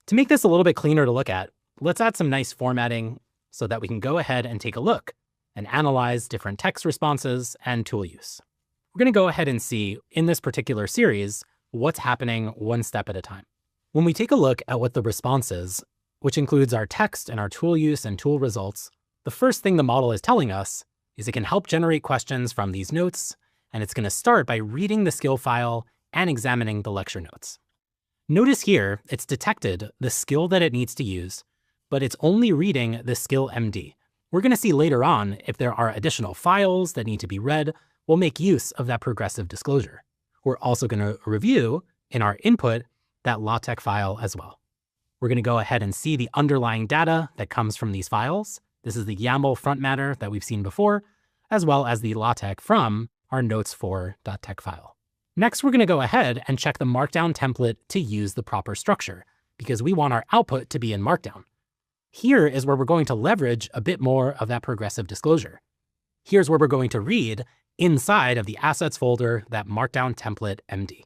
[SPEAKER 2] To make this a little bit cleaner to look at, let's add some nice formatting so that we can go ahead and take a look and analyze different text responses and tool use. We're going to go ahead and see in this particular series what's happening one step at a time. When we take a look at what the response is, which includes our text and our tool use and tool results, the first thing the model is telling us is it can help generate questions from these notes, and it's going to start by reading the skill file and examining the lecture notes. Notice here, it's detected the skill that it needs to use, but it's only reading the skill MD. We're going to see later on if there are additional files that need to be read, we'll make use of that progressive disclosure. We're also going to review in our input that LaTeX file as well. We're going to go ahead and see the underlying data that comes from these files. This is the YAML front matter that we've seen before, as well as the LaTeX from our notes4.tex file. Next, we're going to go ahead and check the Markdown template to use the proper structure, because we want our output to be in Markdown. Here is where we're going to leverage a bit more of that progressive disclosure. Here's where we're going to read inside of the assets folder that Markdown template MD.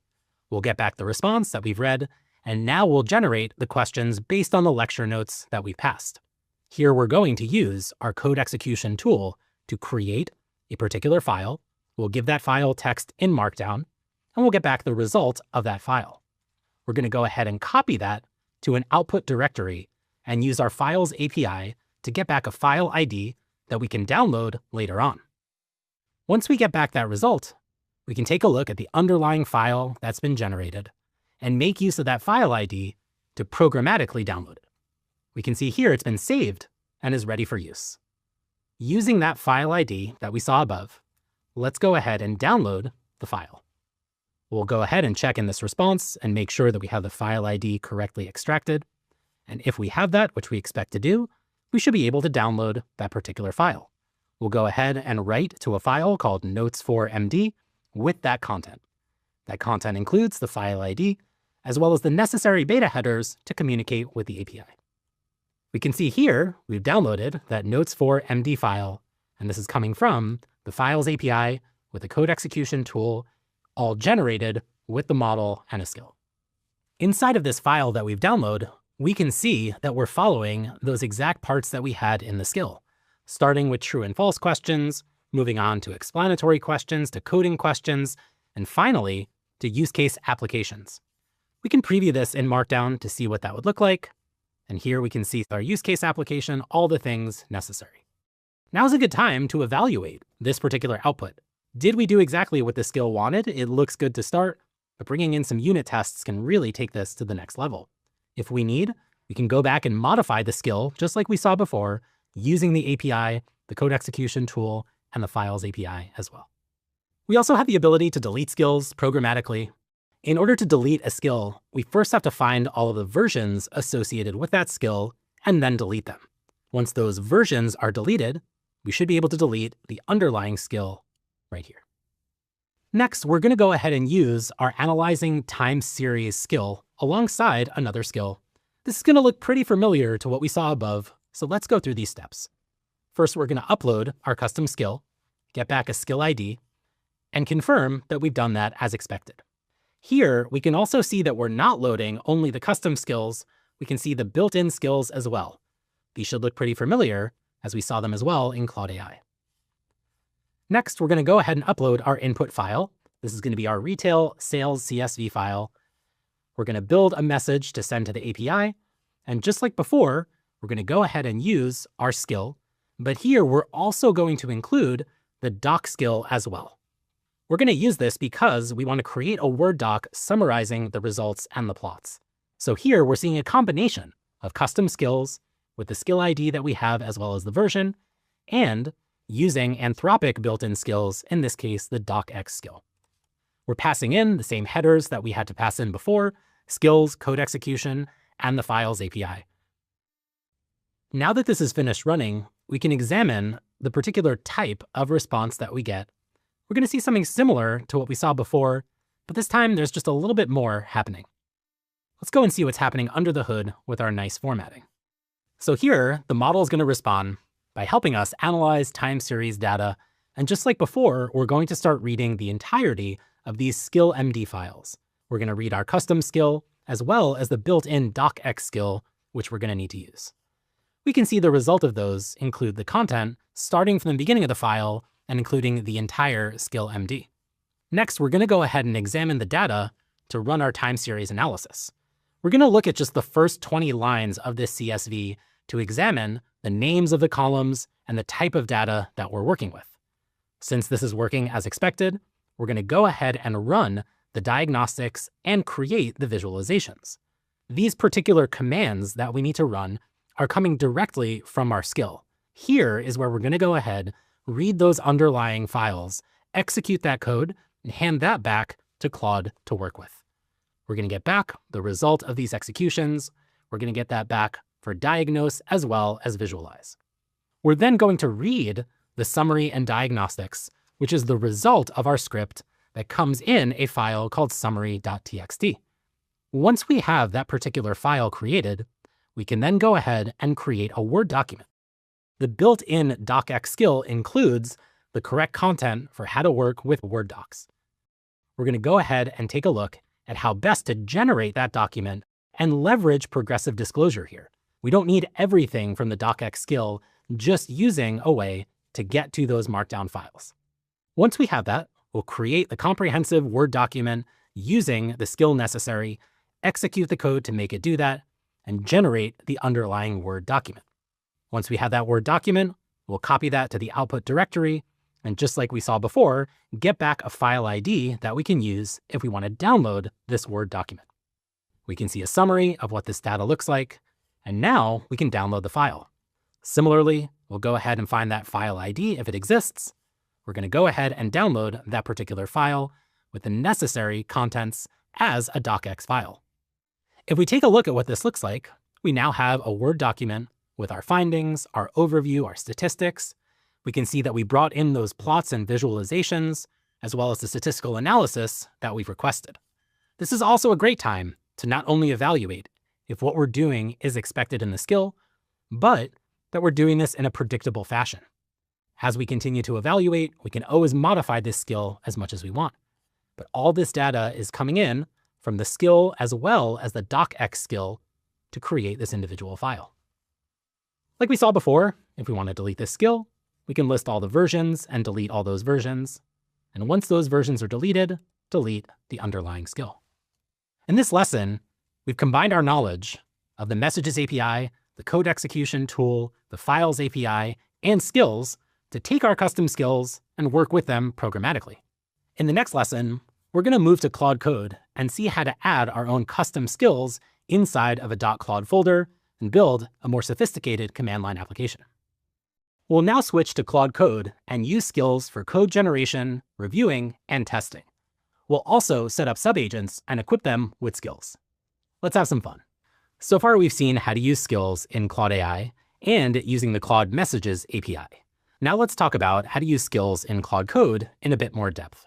[SPEAKER 2] We'll get back the response that we've read, and now we'll generate the questions based on the lecture notes that we've passed. Here we're going to use our code execution tool to create a particular file. We'll give that file text in Markdown, and we'll get back the result of that file. We're going to go ahead and copy that to an output directory and use our Files API to get back a file ID that we can download later on. Once we get back that result, we can take a look at the underlying file that's been generated and make use of that file ID to programmatically download it. We can see here it's been saved and is ready for use. Using that file ID that we saw above, let's go ahead and download the file. We'll go ahead and check in this response and make sure that we have the file ID correctly extracted. And if we have that, which we expect to do, we should be able to download that particular file. We'll go ahead and write to a file called notes4md with that content. That content includes the file ID, as well as the necessary beta headers to communicate with the API. We can see here, we've downloaded that notes4md file, and this is coming from the Files API with the code execution tool, all generated with the model and a skill. Inside of this file that we've downloaded, we can see that we're following those exact parts that we had in the skill, starting with true and false questions, moving on to explanatory questions, to coding questions, and finally, to use case applications. We can preview this in Markdown to see what that would look like. And here we can see our use case application, all the things necessary. Now's a good time to evaluate this particular output. Did we do exactly what the skill wanted? It looks good to start, but bringing in some unit tests can really take this to the next level. If we need, we can go back and modify the skill, just like we saw before, using the API, the code execution tool, and the files API as well. We also have the ability to delete skills programmatically. In order to delete a skill, we first have to find all of the versions associated with that skill and then delete them. Once those versions are deleted, we should be able to delete the underlying skill right here. Next, we're going to go ahead and use our analyzing time series skill alongside another skill. This is going to look pretty familiar to what we saw above, so let's go through these steps. First, we're going to upload our custom skill, get back a skill ID, and confirm that we've done that as expected. Here, we can also see that we're not loading only the custom skills, we can see the built-in skills as well. These should look pretty familiar, as we saw them as well in Cloud AI. Next, we're going to go ahead and upload our input file. This is going to be our retail sales CSV file. We're going to build a message to send to the API. And just like before, we're going to go ahead and use our skill. But here, we're also going to include the doc skill as well. We're going to use this because we want to create a Word doc summarizing the results and the plots. So here, we're seeing a combination of custom skills with the skill ID that we have as well as the version, and using Anthropic built-in skills, in this case, the docx skill. We're passing in the same headers that we had to pass in before, skills, code execution, and the files API. Now that this is finished running, we can examine the particular type of response that we get. We're going to see something similar to what we saw before, but this time there's just a little bit more happening. Let's go and see what's happening under the hood with our nice formatting. So here, the model is going to respond by helping us analyze time series data. And just like before, we're going to start reading the entirety of these skill MD files. We're going to read our custom skill as well as the built-in docx skill, which we're going to need to use. We can see the result of those include the content starting from the beginning of the file and including the entire skill MD. Next, we're going to go ahead and examine the data to run our time series analysis. We're going to look at just the first 20 lines of this CSV to examine the names of the columns and the type of data that we're working with. Since this is working as expected, we're going to go ahead and run the diagnostics and create the visualizations. These particular commands that we need to run are coming directly from our skill. Here is where we're going to go ahead, read those underlying files, execute that code, and hand that back to Claude to work with. We're going to get back the result of these executions. We're going to get that back for diagnose as well as visualize. We're then going to read the summary and diagnostics, which is the result of our script that comes in a file called summary.txt. Once we have that particular file created, we can then go ahead and create a Word document. The built-in docx skill includes the correct content for how to work with Word docs. We're going to go ahead and take a look at how best to generate that document and leverage progressive disclosure here. We don't need everything from the docx skill, just using a way to get to those markdown files. Once we have that, we'll create the comprehensive Word document using the skill necessary, execute the code to make it do that, and generate the underlying Word document. Once we have that Word document, we'll copy that to the output directory, and just like we saw before, get back a file ID that we can use if we want to download this Word document. We can see a summary of what this data looks like, and now we can download the file. Similarly, we'll go ahead and find that file ID if it exists. We're going to go ahead and download that particular file with the necessary contents as a docx file. If we take a look at what this looks like, we now have a Word document with our findings, our overview, our statistics. We can see that we brought in those plots and visualizations, as well as the statistical analysis that we've requested. This is also a great time to not only evaluate if what we're doing is expected in the skill, but that we're doing this in a predictable fashion. As we continue to evaluate, we can always modify this skill as much as we want. But all this data is coming in from the skill as well as the docx skill to create this individual file. Like we saw before, if we want to delete this skill, we can list all the versions and delete all those versions. And once those versions are deleted, delete the underlying skill. In this lesson, we've combined our knowledge of the Messages API, the Code Execution Tool, the Files API, and Skills to take our custom skills and work with them programmatically. In the next lesson, we're going to move to Claude Code and see how to add our own custom skills inside of a .claude folder and build a more sophisticated command line application. We'll now switch to Claude Code and use skills for code generation, reviewing, and testing. We'll also set up subagents and equip them with skills. Let's have some fun. So far, we've seen how to use skills in Claude AI and using the Claude Messages API. Now let's talk about how to use skills in Claude Code in a bit more depth.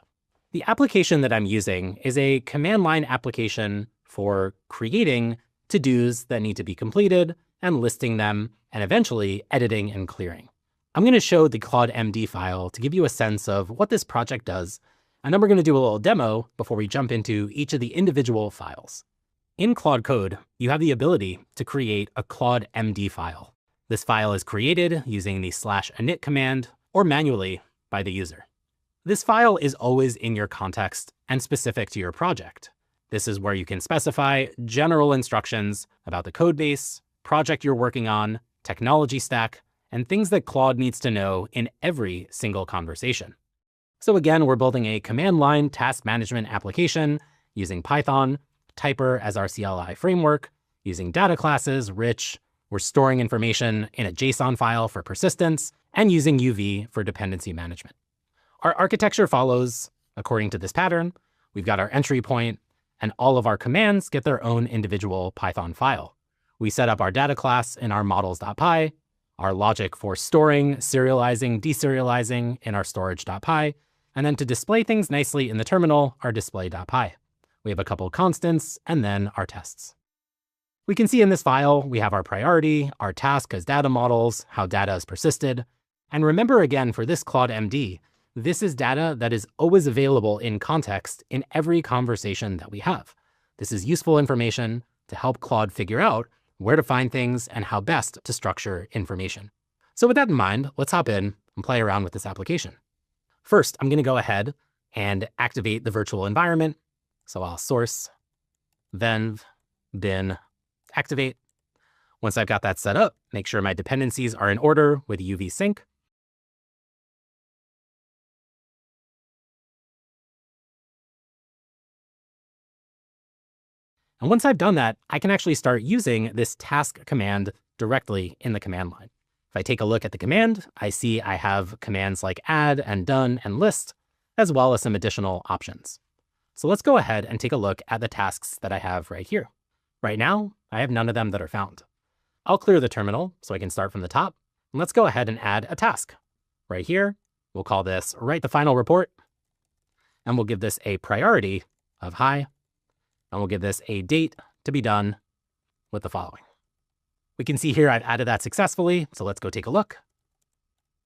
[SPEAKER 2] The application that I'm using is a command line application for creating to-dos that need to be completed and listing them, and eventually editing and clearing. I'm going to show the Claude MD file to give you a sense of what this project does, and then we're going to do a little demo before we jump into each of the individual files. In Claude Code, you have the ability to create a Claude MD file. This file is created using the /init command or manually by the user. This file is always in your context and specific to your project. This is where you can specify general instructions about the code base, project you're working on, technology stack, and things that Claude needs to know in every single conversation. So again, we're building a command line task management application using Python, Typer as our CLI framework, using data classes, rich. We're storing information in a JSON file for persistence, and using UV for dependency management. Our architecture follows according to this pattern. We've got our entry point, and all of our commands get their own individual Python file. We set up our data class in our models.py, our logic for storing, serializing, deserializing in our storage.py, and then to display things nicely in the terminal, our display.py. We have a couple constants, and then our tests. We can see in this file, we have our priority, our task as data models, how data is persisted. And remember again, for this Claude MD, this is data that is always available in context in every conversation that we have. This is useful information to help Claude figure out where to find things and how best to structure information. So with that in mind, let's hop in and play around with this application. First, I'm going to go ahead and activate the virtual environment. So I'll source, venv, bin, activate. Once I've got that set up, make sure my dependencies are in order with UV sync. And once I've done that, I can actually start using this task command directly in the command line. If I take a look at the command, I see I have commands like add and done and list, as well as some additional options. So let's go ahead and take a look at the tasks that I have right here. Right now, I have none of them that are found. I'll clear the terminal so I can start from the top. And let's go ahead and add a task. Right here, we'll call this write the final report. And we'll give this a priority of high. And we'll give this a date to be done with the following. We can see here I've added that successfully. So let's go take a look.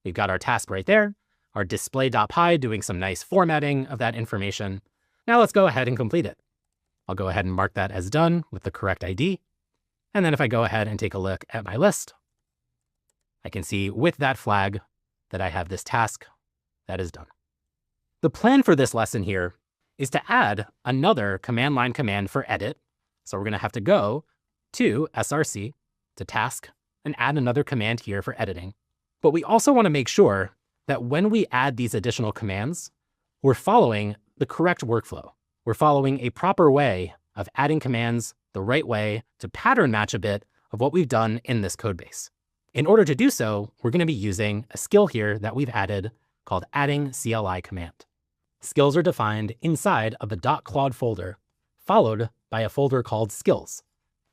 [SPEAKER 2] We've got our task right there, our display.py doing some nice formatting of that information. Now let's go ahead and complete it. I'll go ahead and mark that as done with the correct ID. And then if I go ahead and take a look at my list, I can see with that flag that I have this task that is done. The plan for this lesson here is to add another command line command for edit. So we're going to have to go to src, to task, and add another command here for editing. But we also want to make sure that when we add these additional commands, we're following the correct workflow. We're following a proper way of adding commands the right way to pattern match a bit of what we've done in this code base. In order to do so, we're going to be using a skill here that we've added called adding CLI command. Skills are defined inside of the .claude folder, followed by a folder called skills.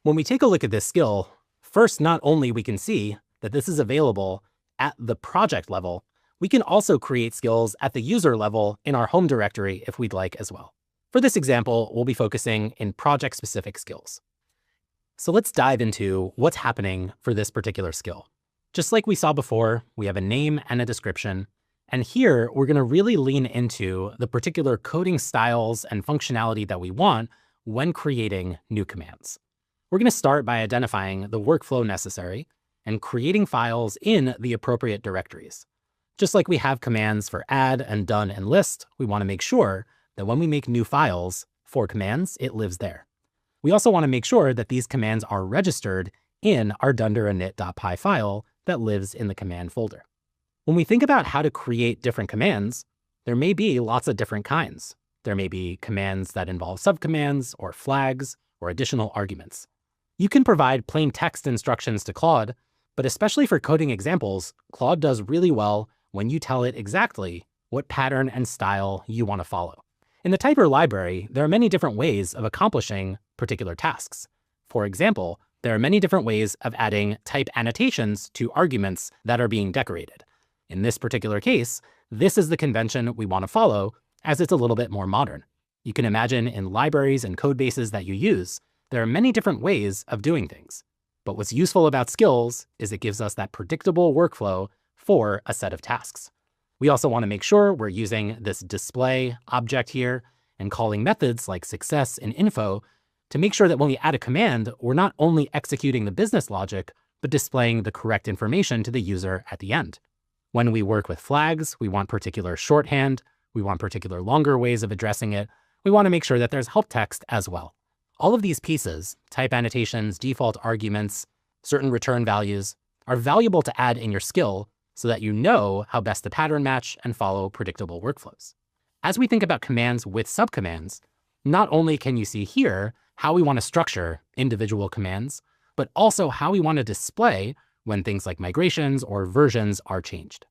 [SPEAKER 2] When we take a look at this skill, first, not only we can see that this is available at the project level, we can also create skills at the user level in our home directory if we'd like as well. For this example, we'll be focusing in project-specific skills. So let's dive into what's happening for this particular skill. Just like we saw before, we have a name and a description. And here, we're going to really lean into the particular coding styles and functionality that we want when creating new commands. We're going to start by identifying the workflow necessary and creating files in the appropriate directories. Just like we have commands for add and done and list, we want to make sure that when we make new files for commands, it lives there. We also want to make sure that these commands are registered in our dunder-init.py file that lives in the command folder. When we think about how to create different commands, there may be lots of different kinds. There may be commands that involve subcommands or flags or additional arguments. You can provide plain text instructions to Claude, but especially for coding examples, Claude does really well when you tell it exactly what pattern and style you want to follow. In the typer library, there are many different ways of accomplishing particular tasks. For example, there are many different ways of adding type annotations to arguments that are being decorated. In this particular case, this is the convention we want to follow, as it's a little bit more modern. You can imagine in libraries and code bases that you use, there are many different ways of doing things. But what's useful about skills is it gives us that predictable workflow for a set of tasks. We also want to make sure we're using this display object here and calling methods like success and info to make sure that when we add a command, we're not only executing the business logic, but displaying the correct information to the user at the end. When we work with flags, we want particular shorthand, we want particular longer ways of addressing it. We want to make sure that there's help text as well. All of these pieces, type annotations, default arguments, certain return values, are valuable to add in your skill so that you know how best to pattern match and follow predictable workflows. As we think about commands with subcommands, not only can you see here how we want to structure individual commands, but also how we want to display when things like migrations or versions are changed.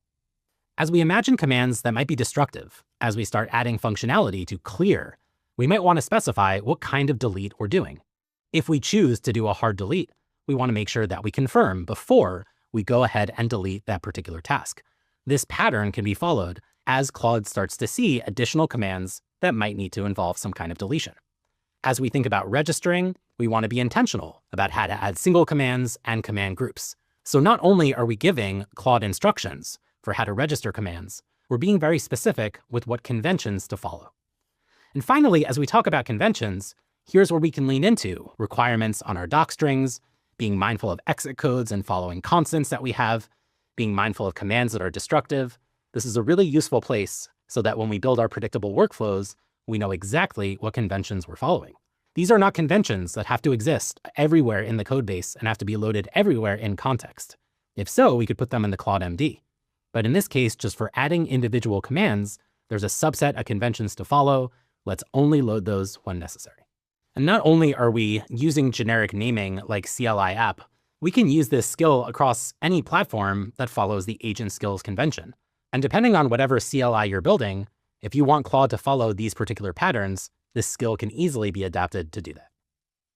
[SPEAKER 2] As we imagine commands that might be destructive, as we start adding functionality to clear, we might want to specify what kind of delete we're doing. If we choose to do a hard delete, we want to make sure that we confirm before we go ahead and delete that particular task. This pattern can be followed as Claude starts to see additional commands that might need to involve some kind of deletion. As we think about registering, we want to be intentional about how to add single commands and command groups. So not only are we giving Claude instructions for how to register commands, we're being very specific with what conventions to follow. And finally, as we talk about conventions, here's where we can lean into requirements on our doc strings, being mindful of exit codes and following constants that we have, being mindful of commands that are destructive. This is a really useful place so that when we build our predictable workflows, we know exactly what conventions we're following. These are not conventions that have to exist everywhere in the code base and have to be loaded everywhere in context. If so, we could put them in the Claude MD. But in this case, just for adding individual commands, there's a subset of conventions to follow. Let's only load those when necessary. And not only are we using generic naming like CLI app, we can use this skill across any platform that follows the agent skills convention. And depending on whatever CLI you're building, if you want Claude to follow these particular patterns, this skill can easily be adapted to do that.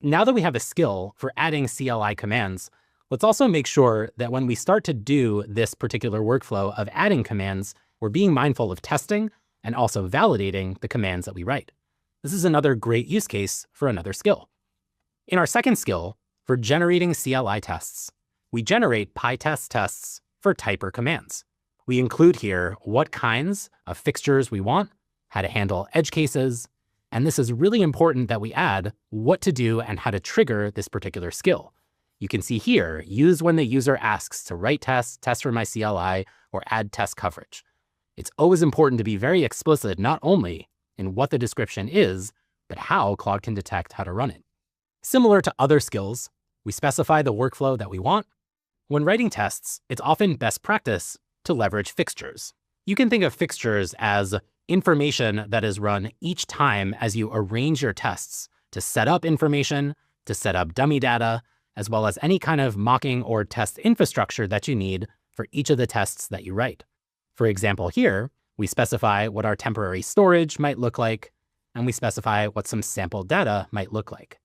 [SPEAKER 2] Now that we have a skill for adding CLI commands, let's also make sure that when we start to do this particular workflow of adding commands, we're being mindful of testing and also validating the commands that we write. This is another great use case for another skill. In our second skill, for generating CLI tests, we generate PyTest tests for typer commands. We include here what kinds of fixtures we want, how to handle edge cases, and this is really important that we add what to do and how to trigger this particular skill. You can see here, use when the user asks to write tests, test for my CLI, or add test coverage. It's always important to be very explicit not only in what the description is, but how Claude can detect how to run it. Similar to other skills, we specify the workflow that we want. When writing tests, it's often best practice to leverage fixtures. You can think of fixtures as information that is run each time as you arrange your tests to set up information, to set up dummy data, as well as any kind of mocking or test infrastructure that you need for each of the tests that you write. For example, here, we specify what our temporary storage might look like, and we specify what some sample data might look like.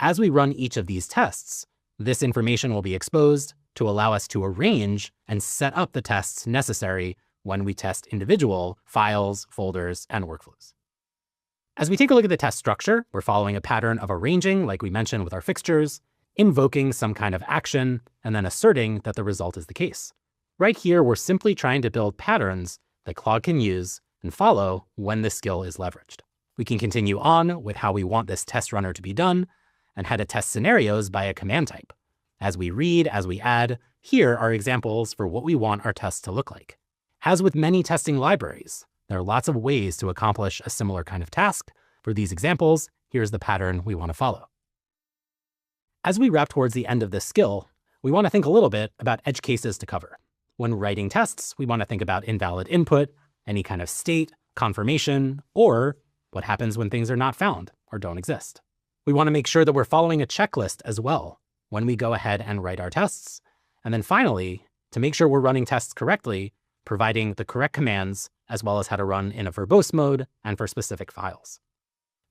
[SPEAKER 2] As we run each of these tests, this information will be exposed to allow us to arrange and set up the tests necessary when we test individual files, folders, and workflows. As we take a look at the test structure, we're following a pattern of arranging, like we mentioned with our fixtures, invoking some kind of action, and then asserting that the result is the case. Right here, we're simply trying to build patterns that Claude can use and follow when this skill is leveraged. We can continue on with how we want this test runner to be done and how to test scenarios by a command type. As we read, as we add, here are examples for what we want our tests to look like. As with many testing libraries, there are lots of ways to accomplish a similar kind of task. For these examples, here's the pattern we want to follow. As we wrap towards the end of this skill, we want to think a little bit about edge cases to cover. When writing tests, we want to think about invalid input, any kind of state, confirmation, or what happens when things are not found or don't exist. We want to make sure that we're following a checklist as well when we go ahead and write our tests. And then finally, to make sure we're running tests correctly, providing the correct commands, as well as how to run in a verbose mode and for specific files.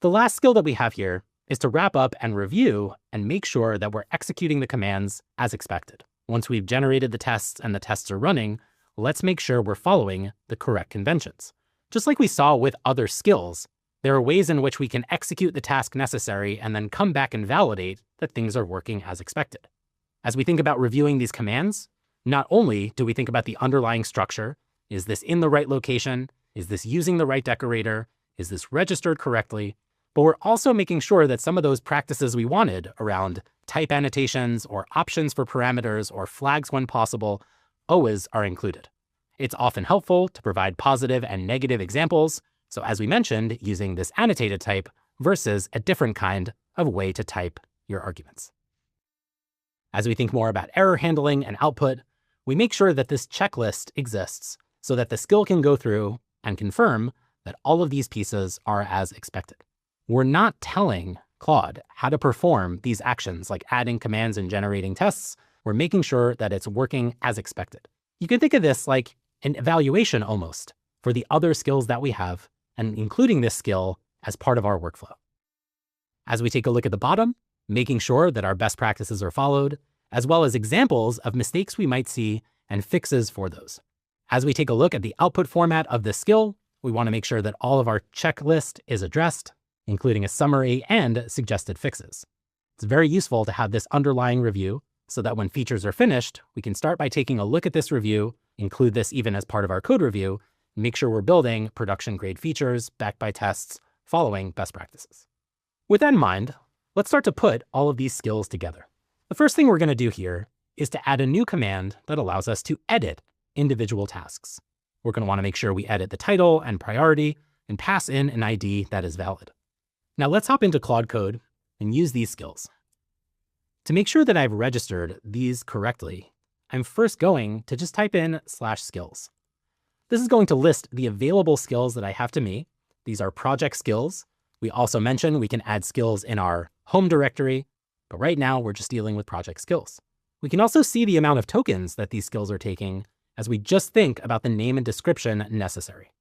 [SPEAKER 2] The last skill that we have here is to wrap up and review and make sure that we're executing the commands as expected. Once we've generated the tests and the tests are running, let's make sure we're following the correct conventions. Just like we saw with other skills, there are ways in which we can execute the task necessary and then come back and validate that things are working as expected. As we think about reviewing these commands, not only do we think about the underlying structure, is this in the right location? Is this using the right decorator? Is this registered correctly? But we're also making sure that some of those practices we wanted around type annotations or options for parameters or flags when possible always are included. It's often helpful to provide positive and negative examples. So as we mentioned, using this annotated type versus a different kind of way to type your arguments. As we think more about error handling and output, we make sure that this checklist exists so that the skill can go through and confirm that all of these pieces are as expected. We're not telling Claude how to perform these actions like adding commands and generating tests. We're making sure that it's working as expected. You can think of this like an evaluation almost for the other skills that we have, and including this skill as part of our workflow. As we take a look at the bottom, making sure that our best practices are followed, as well as examples of mistakes we might see and fixes for those. As we take a look at the output format of this skill, we want to make sure that all of our checklist is addressed, including a summary and suggested fixes. It's very useful to have this underlying review so that when features are finished, we can start by taking a look at this review, include this even as part of our code review, and make sure we're building production-grade features backed by tests following best practices. With that in mind, let's start to put all of these skills together. The first thing we're going to do here is to add a new command that allows us to edit individual tasks. We're going to want to make sure we edit the title and priority and pass in an ID that is valid. Now let's hop into Claude Code and use these skills. To make sure that I've registered these correctly, I'm first going to just type in /skills. This is going to list the available skills that I have to me. These are project skills. We also mentioned we can add skills in our home directory, but right now we're just dealing with project skills. We can also see the amount of tokens that these skills are taking as we just think about the name and description necessary.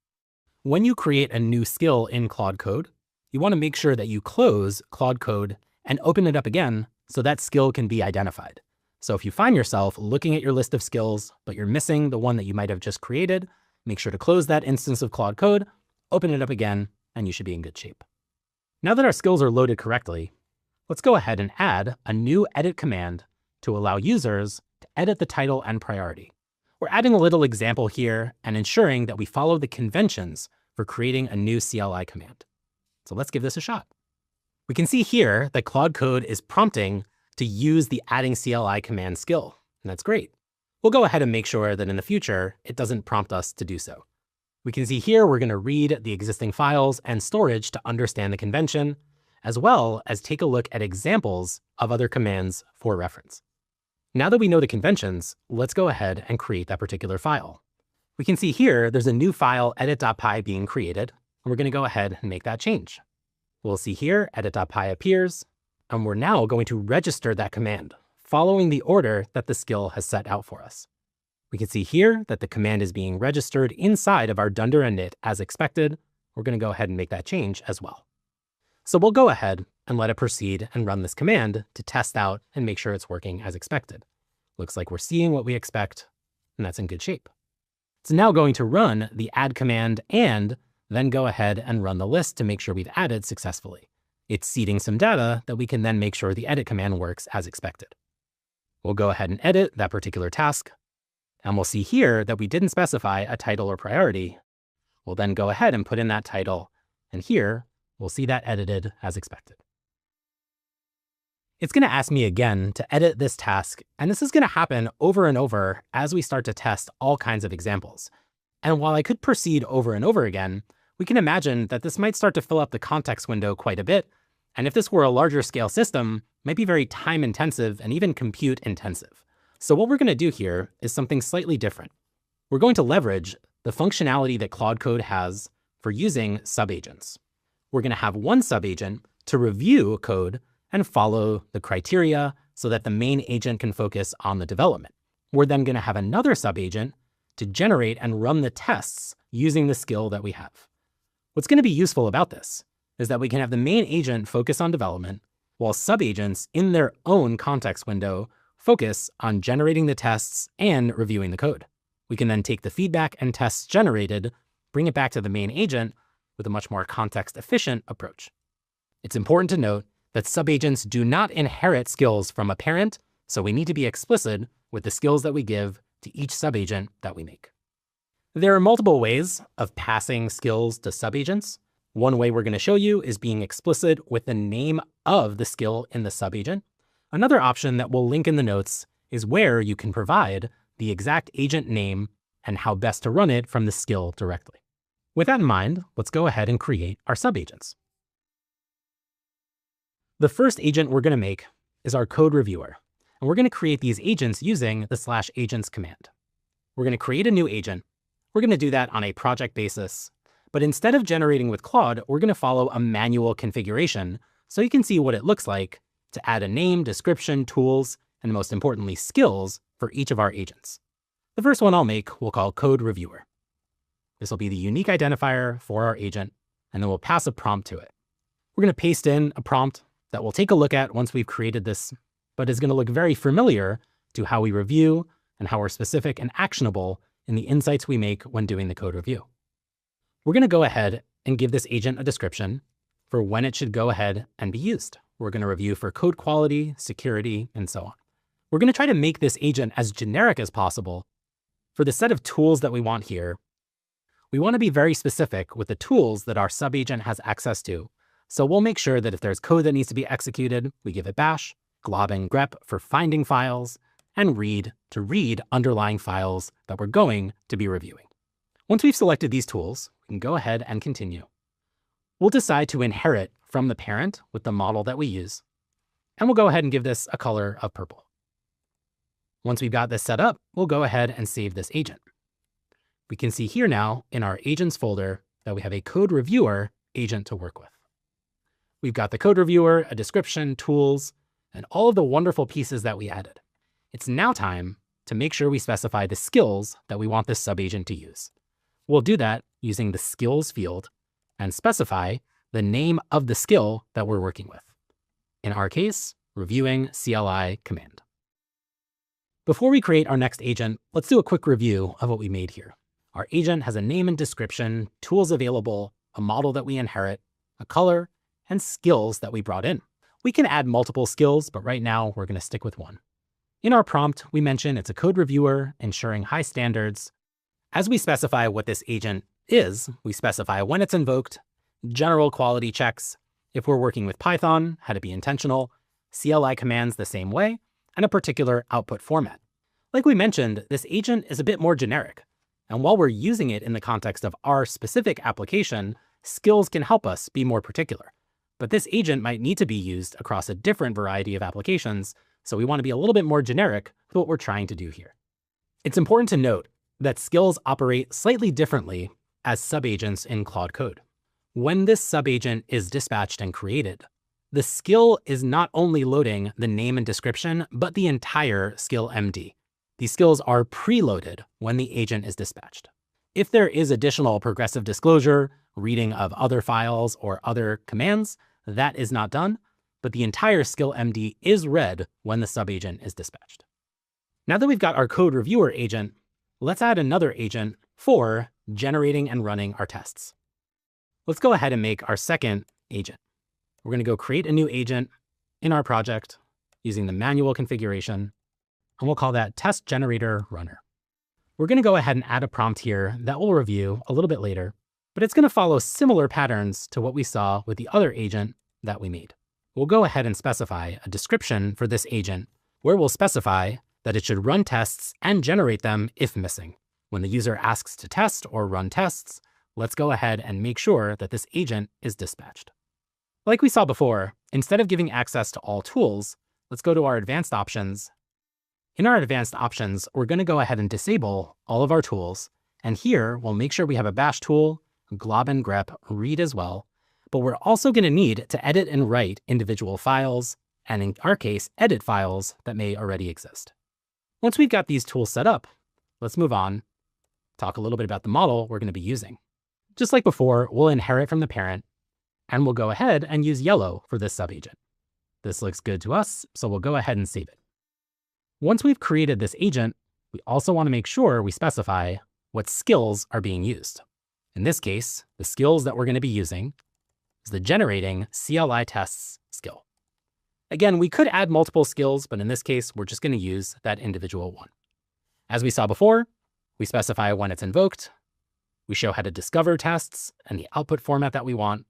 [SPEAKER 2] When you create a new skill in Claude Code, you want to make sure that you close Claude Code and open it up again so that skill can be identified. So if you find yourself looking at your list of skills, but you're missing the one that you might have just created, make sure to close that instance of Claude Code, open it up again, and you should be in good shape. Now that our skills are loaded correctly, let's go ahead and add a new edit command to allow users to edit the title and priority. We're adding a little example here and ensuring that we follow the conventions for creating a new CLI command. So let's give this a shot. We can see here that Claude Code is prompting to use the adding CLI command skill, and that's great. We'll go ahead and make sure that in the future, it doesn't prompt us to do so. We can see here we're going to read the existing files and storage to understand the convention, as well as take a look at examples of other commands for reference. Now that we know the conventions, let's go ahead and create that particular file. We can see here there's a new file edit.py being created, and we're going to go ahead and make that change. We'll see here edit.py appears, and we're now going to register that command, following the order that the skill has set out for us. We can see here that the command is being registered inside of our dunder init as expected. We're going to go ahead and make that change as well. So we'll go ahead and let it proceed and run this command to test out and make sure it's working as expected. Looks like we're seeing what we expect, and that's in good shape. It's now going to run the add command and then go ahead and run the list to make sure we've added successfully. It's seeding some data that we can then make sure the edit command works as expected. We'll go ahead and edit that particular task, and we'll see here that we didn't specify a title or priority. We'll then go ahead and put in that title, and here we'll see that edited as expected. It's going to ask me again to edit this task, and this is going to happen over and over as we start to test all kinds of examples. And while I could proceed over and over again, we can imagine that this might start to fill up the context window quite a bit, And if this were a larger scale system, it might be very time intensive and even compute intensive. So what we're going to do here is something slightly different. We're going to leverage the functionality that Claude Code has for using subagents. We're going to have one subagent to review code and follow the criteria so that the main agent can focus on the development. We're then going to have another subagent to generate and run the tests using the skill that we have. What's going to be useful about this is that we can have the main agent focus on development, while subagents in their own context window focus on generating the tests and reviewing the code. We can then take the feedback and tests generated, bring it back to the main agent with a much more context-efficient approach. It's important to note that subagents do not inherit skills from a parent, so we need to be explicit with the skills that we give to each subagent that we make. There are multiple ways of passing skills to subagents. One way we're going to show you is being explicit with the name of the skill in the subagent. Another option that we'll link in the notes is where you can provide the exact agent name and how best to run it from the skill directly. With that in mind, let's go ahead and create our subagents. The first agent we're going to make is our code reviewer, and we're going to create these agents using the /agents command. We're going to create a new agent. We're going to do that on a project basis, but instead of generating with Claude, we're going to follow a manual configuration so you can see what it looks like to add a name, description, tools, and most importantly, skills for each of our agents. The first one I'll make we'll call code reviewer. This will be the unique identifier for our agent, and then we'll pass a prompt to it. We're going to paste in a prompt that we'll take a look at once we've created this, but is going to look very familiar to how we review and how we're specific and actionable in the insights we make when doing the code review. We're going to go ahead and give this agent a description for when it should go ahead and be used. We're going to review for code quality, security, and so on. We're going to try to make this agent as generic as possible. For the set of tools that we want here, we want to be very specific with the tools that our subagent has access to. So we'll make sure that if there's code that needs to be executed, we give it bash, glob and grep for finding files, and read to read underlying files that we're going to be reviewing. Once we've selected these tools, we can go ahead and continue. We'll decide to inherit from the parent with the model that we use, and we'll go ahead and give this a color of purple. Once we've got this set up, we'll go ahead and save this agent. We can see here now in our agents folder that we have a code reviewer agent to work with. We've got the code reviewer, a description, tools, and all of the wonderful pieces that we added. It's now time to make sure we specify the skills that we want this subagent to use. We'll do that using the skills field and specify the name of the skill that we're working with. In our case, reviewing CLI command. Before we create our next agent, let's do a quick review of what we made here. Our agent has a name and description, tools available, a model that we inherit, a color, and skills that we brought in. We can add multiple skills, but right now we're going to stick with one. In our prompt, we mention it's a code reviewer, ensuring high standards. As we specify what this agent is, we specify when it's invoked, general quality checks, if we're working with Python, how to be intentional, CLI commands the same way, and a particular output format. Like we mentioned, this agent is a bit more generic. And while we're using it in the context of our specific application, skills can help us be more particular. But this agent might need to be used across a different variety of applications, so we want to be a little bit more generic with what we're trying to do here. It's important to note that skills operate slightly differently as subagents in Claude Code. When this subagent is dispatched and created, the skill is not only loading the name and description, but the entire skill MD. These skills are preloaded when the agent is dispatched. If there is additional progressive disclosure, reading of other files or other commands, that is not done, but the entire skill MD is read when the subagent is dispatched. Now that we've got our code reviewer agent, let's add another agent for generating and running our tests. Let's go ahead and make our second agent. We're going to go create a new agent in our project using the manual configuration, and we'll call that test generator runner. We're going to go ahead and add a prompt here that we'll review a little bit later, but it's going to follow similar patterns to what we saw with the other agent that we made. We'll go ahead and specify a description for this agent where we'll specify that it should run tests and generate them if missing. When the user asks to test or run tests, let's go ahead and make sure that this agent is dispatched. Like we saw before, instead of giving access to all tools, let's go to our advanced options. In our advanced options, we're going to go ahead and disable all of our tools. And here, we'll make sure we have a bash tool, glob and grep, read as well. But we're also going to need to edit and write individual files, and in our case, edit files that may already exist. Once we've got these tools set up, let's move on, talk a little bit about the model we're going to be using. Just like before, we'll inherit from the parent, and we'll go ahead and use yellow for this subagent. This looks good to us, so we'll go ahead and save it. Once we've created this agent, we also want to make sure we specify what skills are being used. In this case, the skills that we're going to be using is the generating CLI tests skill. Again, we could add multiple skills, but in this case, we're just going to use that individual one. As we saw before, we specify when it's invoked, we show how to discover tests and the output format that we want,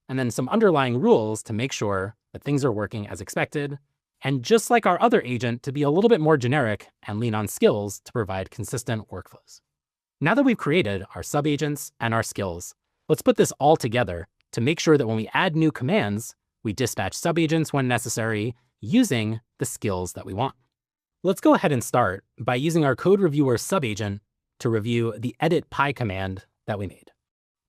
[SPEAKER 2] and then some underlying rules to make sure that things are working as expected, and just like our other agent, to be a little bit more generic and lean on skills to provide consistent workflows. Now that we've created our subagents and our skills, let's put this all together to make sure that when we add new commands, we dispatch subagents when necessary using the skills that we want. Let's go ahead and start by using our code reviewer subagent to review the edit py command that we made.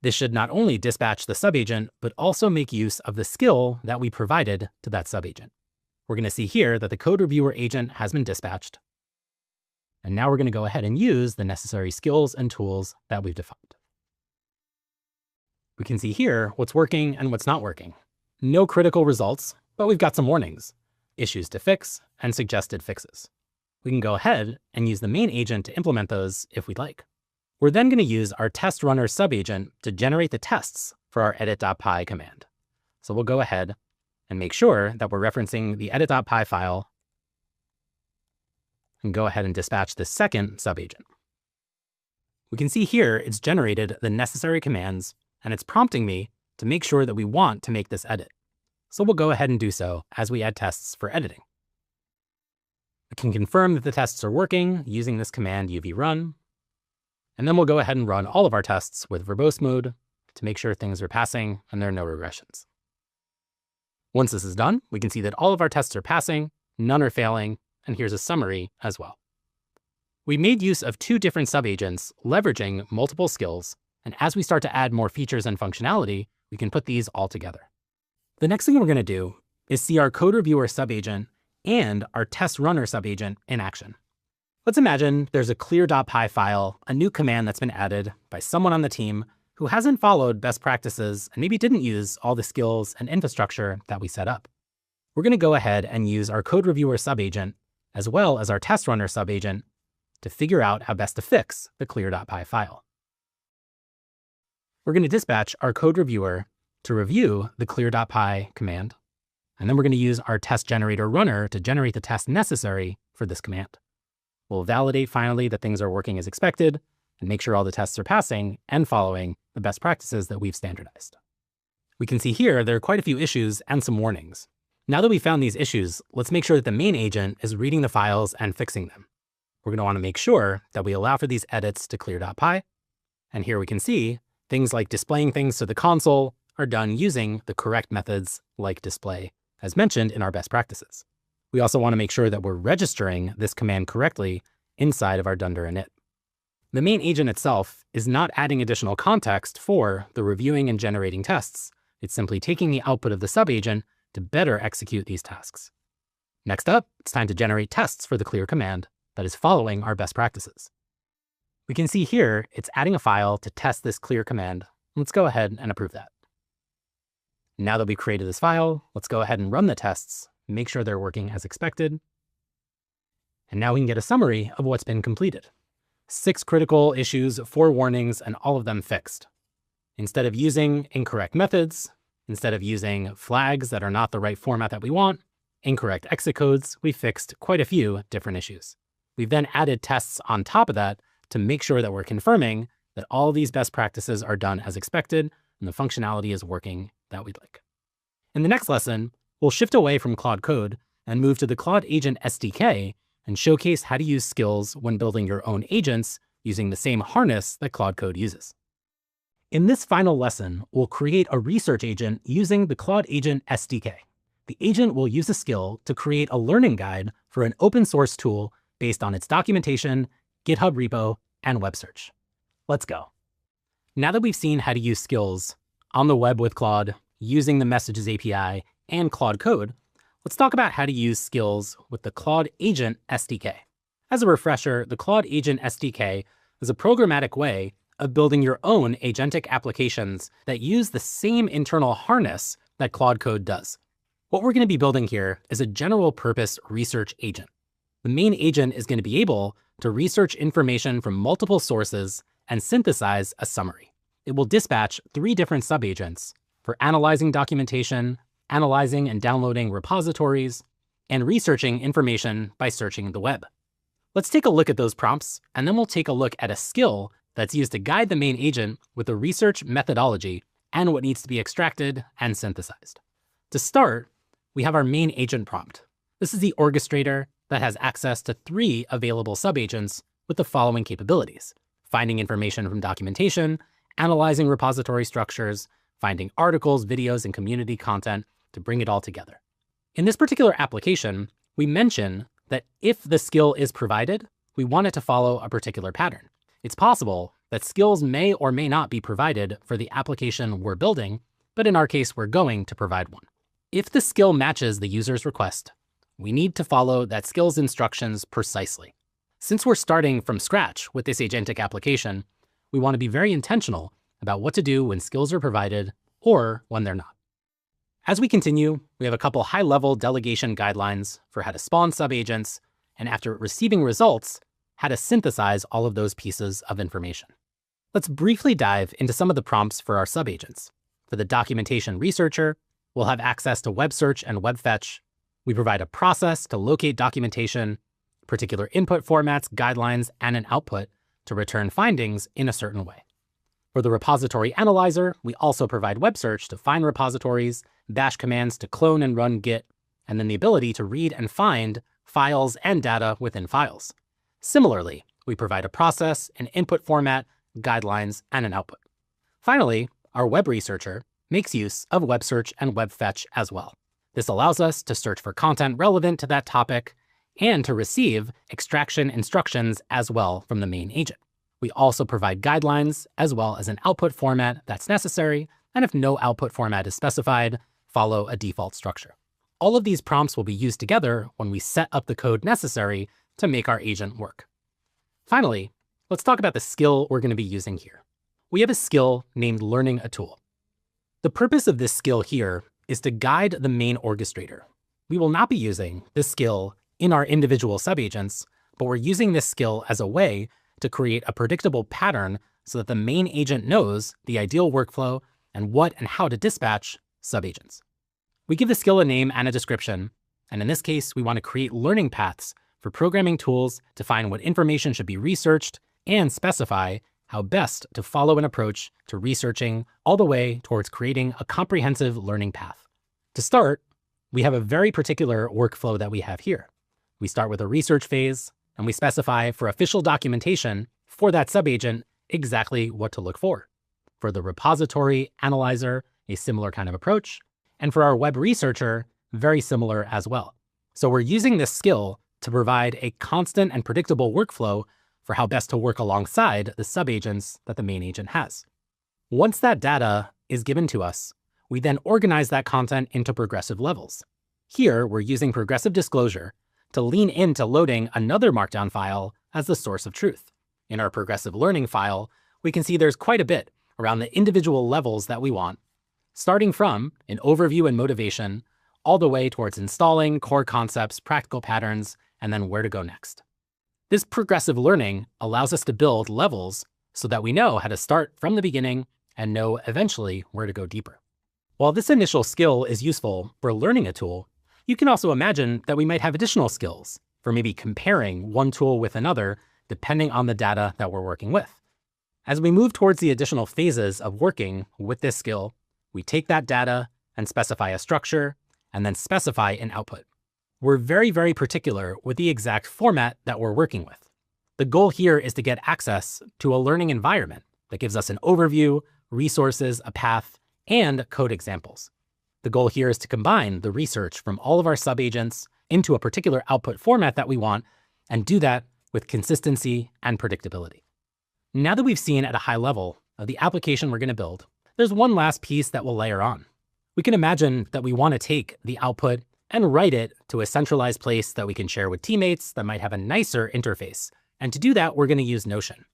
[SPEAKER 2] This should not only dispatch the subagent, but also make use of the skill that we provided to that subagent. We're going to see here that the code reviewer agent has been dispatched. And now we're going to go ahead and use the necessary skills and tools that we've defined. We can see here what's working and what's not working. No critical results, but we've got some warnings, issues to fix, and suggested fixes. We can go ahead and use the main agent to implement those if we'd like. We're then going to use our test runner subagent to generate the tests for our edit.py command. So we'll go ahead and make sure that we're referencing the edit.py file and go ahead and dispatch the second subagent. We can see here it's generated the necessary commands, and it's prompting me to make sure that we want to make this edit. So we'll go ahead and do so as we add tests for editing. We can confirm that the tests are working using this command uv-run, and then we'll go ahead and run all of our tests with verbose mode to make sure things are passing and there are no regressions. Once this is done, we can see that all of our tests are passing, none are failing, and here's a summary as well. We made use of two different subagents leveraging multiple skills, and as we start to add more features and functionality, we can put these all together. The next thing we're going to do is see our code reviewer subagent and our test runner subagent in action. Let's imagine there's a clear.py file, a new command that's been added by someone on the team who hasn't followed best practices and maybe didn't use all the skills and infrastructure that we set up. We're going to go ahead and use our code reviewer subagent as well as our test runner subagent to figure out how best to fix the clear.py file. We're going to dispatch our code reviewer to review the clear.py command, and then we're going to use our test generator runner to generate the test necessary for this command. We'll validate finally that things are working as expected and make sure all the tests are passing and following the best practices that we've standardized. We can see here there are quite a few issues and some warnings. Now that we've found these issues, let's make sure that the main agent is reading the files and fixing them. We're going to want to make sure that we allow for these edits to clear.py. And here we can see things like displaying things to the console are done using the correct methods like display, as mentioned in our best practices. We also want to make sure that we're registering this command correctly inside of our dunder init. The main agent itself is not adding additional context for the reviewing and generating tests. It's simply taking the output of the subagent to better execute these tasks. Next up, it's time to generate tests for the clear command that is following our best practices. We can see here it's adding a file to test this clear command. Let's go ahead and approve that. Now that we've created this file, let's go ahead and run the tests, make sure they're working as expected. And now we can get a summary of what's been completed. 6 critical issues, 4 warnings, and all of them fixed. Instead of using incorrect methods, instead of using flags that are not the right format that we want, incorrect exit codes, we fixed quite a few different issues. We've then added tests on top of that to make sure that we're confirming that all these best practices are done as expected and the functionality is working that we'd like. In the next lesson, we'll shift away from Claude Code and move to the Claude Agent SDK and showcase how to use skills when building your own agents using the same harness that Claude Code uses. In this final lesson, we'll create a research agent using the Claude Agent SDK. The agent will use a skill to create a learning guide for an open source tool based on its documentation, GitHub repo, and web search. Let's go. Now that we've seen how to use skills on the web with Claude, using the Messages API and Claude Code, let's talk about how to use skills with the Claude Agent SDK. As a refresher, the Claude Agent SDK is a programmatic way of building your own agentic applications that use the same internal harness that Claude Code does. What we're going to be building here is a general purpose research agent. The main agent is going to be able to research information from multiple sources and synthesize a summary. It will dispatch 3 different subagents for analyzing documentation, analyzing and downloading repositories, and researching information by searching the web. Let's take a look at those prompts, and then we'll take a look at a skill that's used to guide the main agent with the research methodology and what needs to be extracted and synthesized. To start, we have our main agent prompt. This is the orchestrator that has access to 3 available subagents with the following capabilities: finding information from documentation, analyzing repository structures, finding articles, videos, and community content to bring it all together. In this particular application, we mention that if the skill is provided, we want it to follow a particular pattern. It's possible that skills may or may not be provided for the application we're building, but in our case, we're going to provide one. If the skill matches the user's request, we need to follow that skill's instructions precisely. Since we're starting from scratch with this agentic application, we want to be very intentional about what to do when skills are provided or when they're not. As we continue, we have a couple high-level delegation guidelines for how to spawn subagents, and after receiving results, how to synthesize all of those pieces of information. Let's briefly dive into some of the prompts for our subagents. For the documentation researcher, we'll have access to web search and web fetch. We provide a process to locate documentation, particular input formats, guidelines, and an output to return findings in a certain way. For the repository analyzer, we also provide web search to find repositories, bash commands to clone and run Git, and then the ability to read and find files and data within files. Similarly, we provide a process, an input format, guidelines, and an output. Finally, our web researcher makes use of web search and web fetch as well. This allows us to search for content relevant to that topic and to receive extraction instructions as well from the main agent. We also provide guidelines as well as an output format that's necessary, and if no output format is specified, follow a default structure. All of these prompts will be used together when we set up the code necessary to make our agent work. Finally, let's talk about the skill we're going to be using here. We have a skill named Learning a Tool. The purpose of this skill here is to guide the main orchestrator. We will not be using this skill in our individual subagents, but we're using this skill as a way to create a predictable pattern so that the main agent knows the ideal workflow and what and how to dispatch subagents. We give the skill a name and a description, and in this case, we want to create learning paths for programming tools to find what information should be researched and specify how best to follow an approach to researching all the way towards creating a comprehensive learning path. To start, we have a very particular workflow that we have here. We start with a research phase, and we specify for official documentation for that subagent exactly what to look for. For the repository analyzer, a similar kind of approach, and for our web researcher, very similar as well. So we're using this skill to provide a constant and predictable workflow for how best to work alongside the subagents that the main agent has. Once that data is given to us, we then organize that content into progressive levels. Here, we're using progressive disclosure to lean into loading another markdown file as the source of truth. In our progressive learning file, we can see there's quite a bit around the individual levels that we want, starting from an overview and motivation, all the way towards installing core concepts, practical patterns, and then where to go next. This progressive learning allows us to build levels so that we know how to start from the beginning and know eventually where to go deeper. While this initial skill is useful for learning a tool, you can also imagine that we might have additional skills for maybe comparing one tool with another, depending on the data that we're working with. As we move towards the additional phases of working with this skill, we take that data and specify a structure, and then specify an output. We're very, very particular with the exact format that we're working with. The goal here is to get access to a learning environment that gives us an overview, resources, a path, and code examples. The goal here is to combine the research from all of our subagents into a particular output format that we want, and do that with consistency and predictability. Now that we've seen at a high level of the application we're going to build, there's one last piece that we'll layer on. We can imagine that we want to take the output and write it to a centralized place that we can share with teammates that might have a nicer interface. And to do that, we're going to use Notion.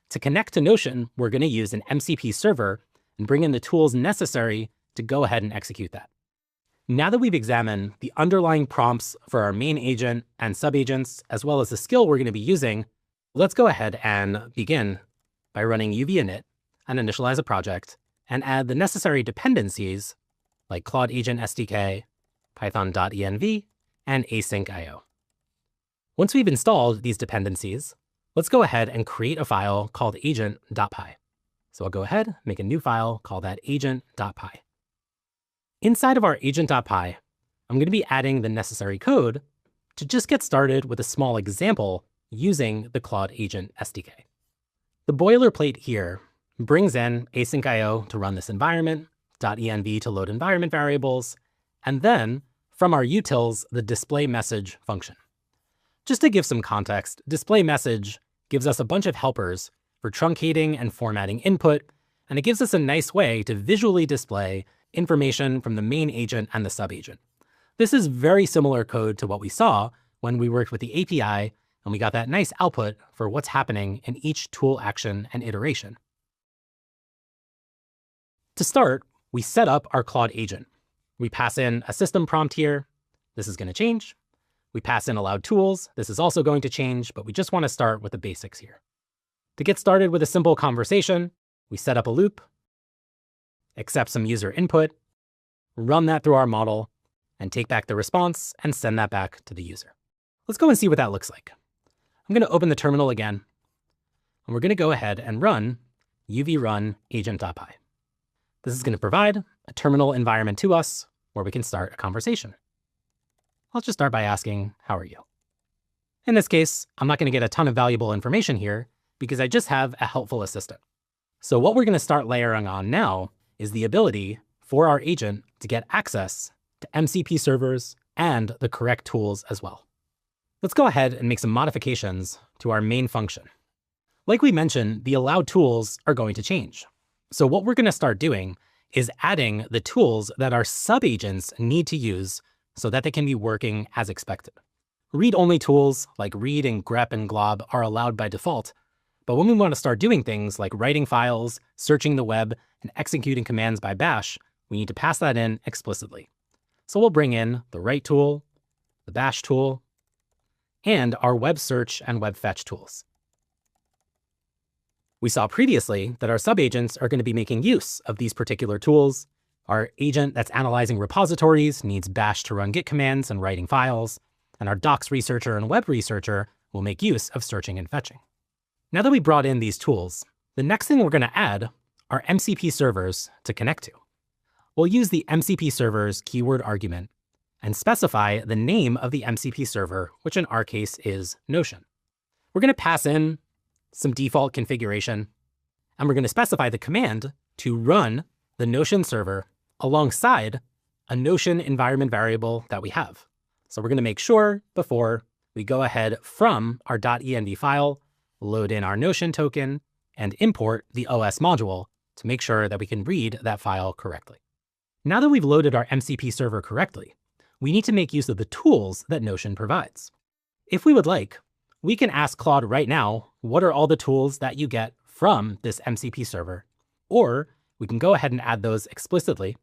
[SPEAKER 2] To connect to Notion, we're going to use an MCP server and bring in the tools necessary to go ahead and execute that. Now that we've examined the underlying prompts for our main agent and subagents, as well as the skill we're going to be using, let's go ahead and begin by running UV init and initialize a project and add the necessary dependencies like Claude Agent SDK, python.env, and async.io. Once we've installed these dependencies, let's go ahead and create a file called agent.py. So I'll go ahead, make a new file, call that agent.py. Inside of our agent.py, I'm going to be adding the necessary code to just get started with a small example using the Claude Agent SDK. The boilerplate here brings in async.io to run this environment, .env to load environment variables, and then from our utils, the display message function. Just to give some context, display message gives us a bunch of helpers for truncating and formatting input, and it gives us a nice way to visually display information from the main agent and the subagent. This is very similar code to what we saw when we worked with the API and we got that nice output for what's happening in each tool action and iteration. To start, we set up our Claude agent. We pass in a system prompt here. This is going to change. We pass in allowed tools. This is also going to change, but we just want to start with the basics here. To get started with a simple conversation, we set up a loop, accept some user input, run that through our model, and take back the response and send that back to the user. Let's go and see what that looks like. I'm going to open the terminal again, and we're going to go ahead and run uv run agent.py. This is going to provide a terminal environment to us where we can start a conversation. I'll just start by asking, how are you? In this case, I'm not going to get a ton of valuable information here because I just have a helpful assistant. So what we're going to start layering on now is the ability for our agent to get access to MCP servers and the correct tools as well. Let's go ahead and make some modifications to our main function. Like we mentioned, the allowed tools are going to change. So what we're going to start doing is adding the tools that our subagents need to use so that they can be working as expected. Read-only tools like read and grep and glob are allowed by default, but when we want to start doing things like writing files, searching the web, and executing commands by bash, we need to pass that in explicitly. So we'll bring in the write tool, the bash tool, and our web search and web fetch tools. We saw previously that our subagents are going to be making use of these particular tools. Our agent that's analyzing repositories needs bash to run git commands and writing files, and our docs researcher and web researcher will make use of searching and fetching. Now that we brought in these tools, the next thing we're going to add are MCP servers to connect to. We'll use the MCP servers keyword argument and specify the name of the MCP server, which in our case is Notion. We're going to pass in some default configuration, and we're going to specify the command to run the Notion server alongside a Notion environment variable that we have. So we're going to make sure before we go ahead from our .env file, load in our Notion token, and import the OS module to make sure that we can read that file correctly. Now that we've loaded our MCP server correctly, we need to make use of the tools that Notion provides. If we would like, we can ask Claude right now, what are all the tools that you get from this MCP server? Or we can go ahead and add those explicitly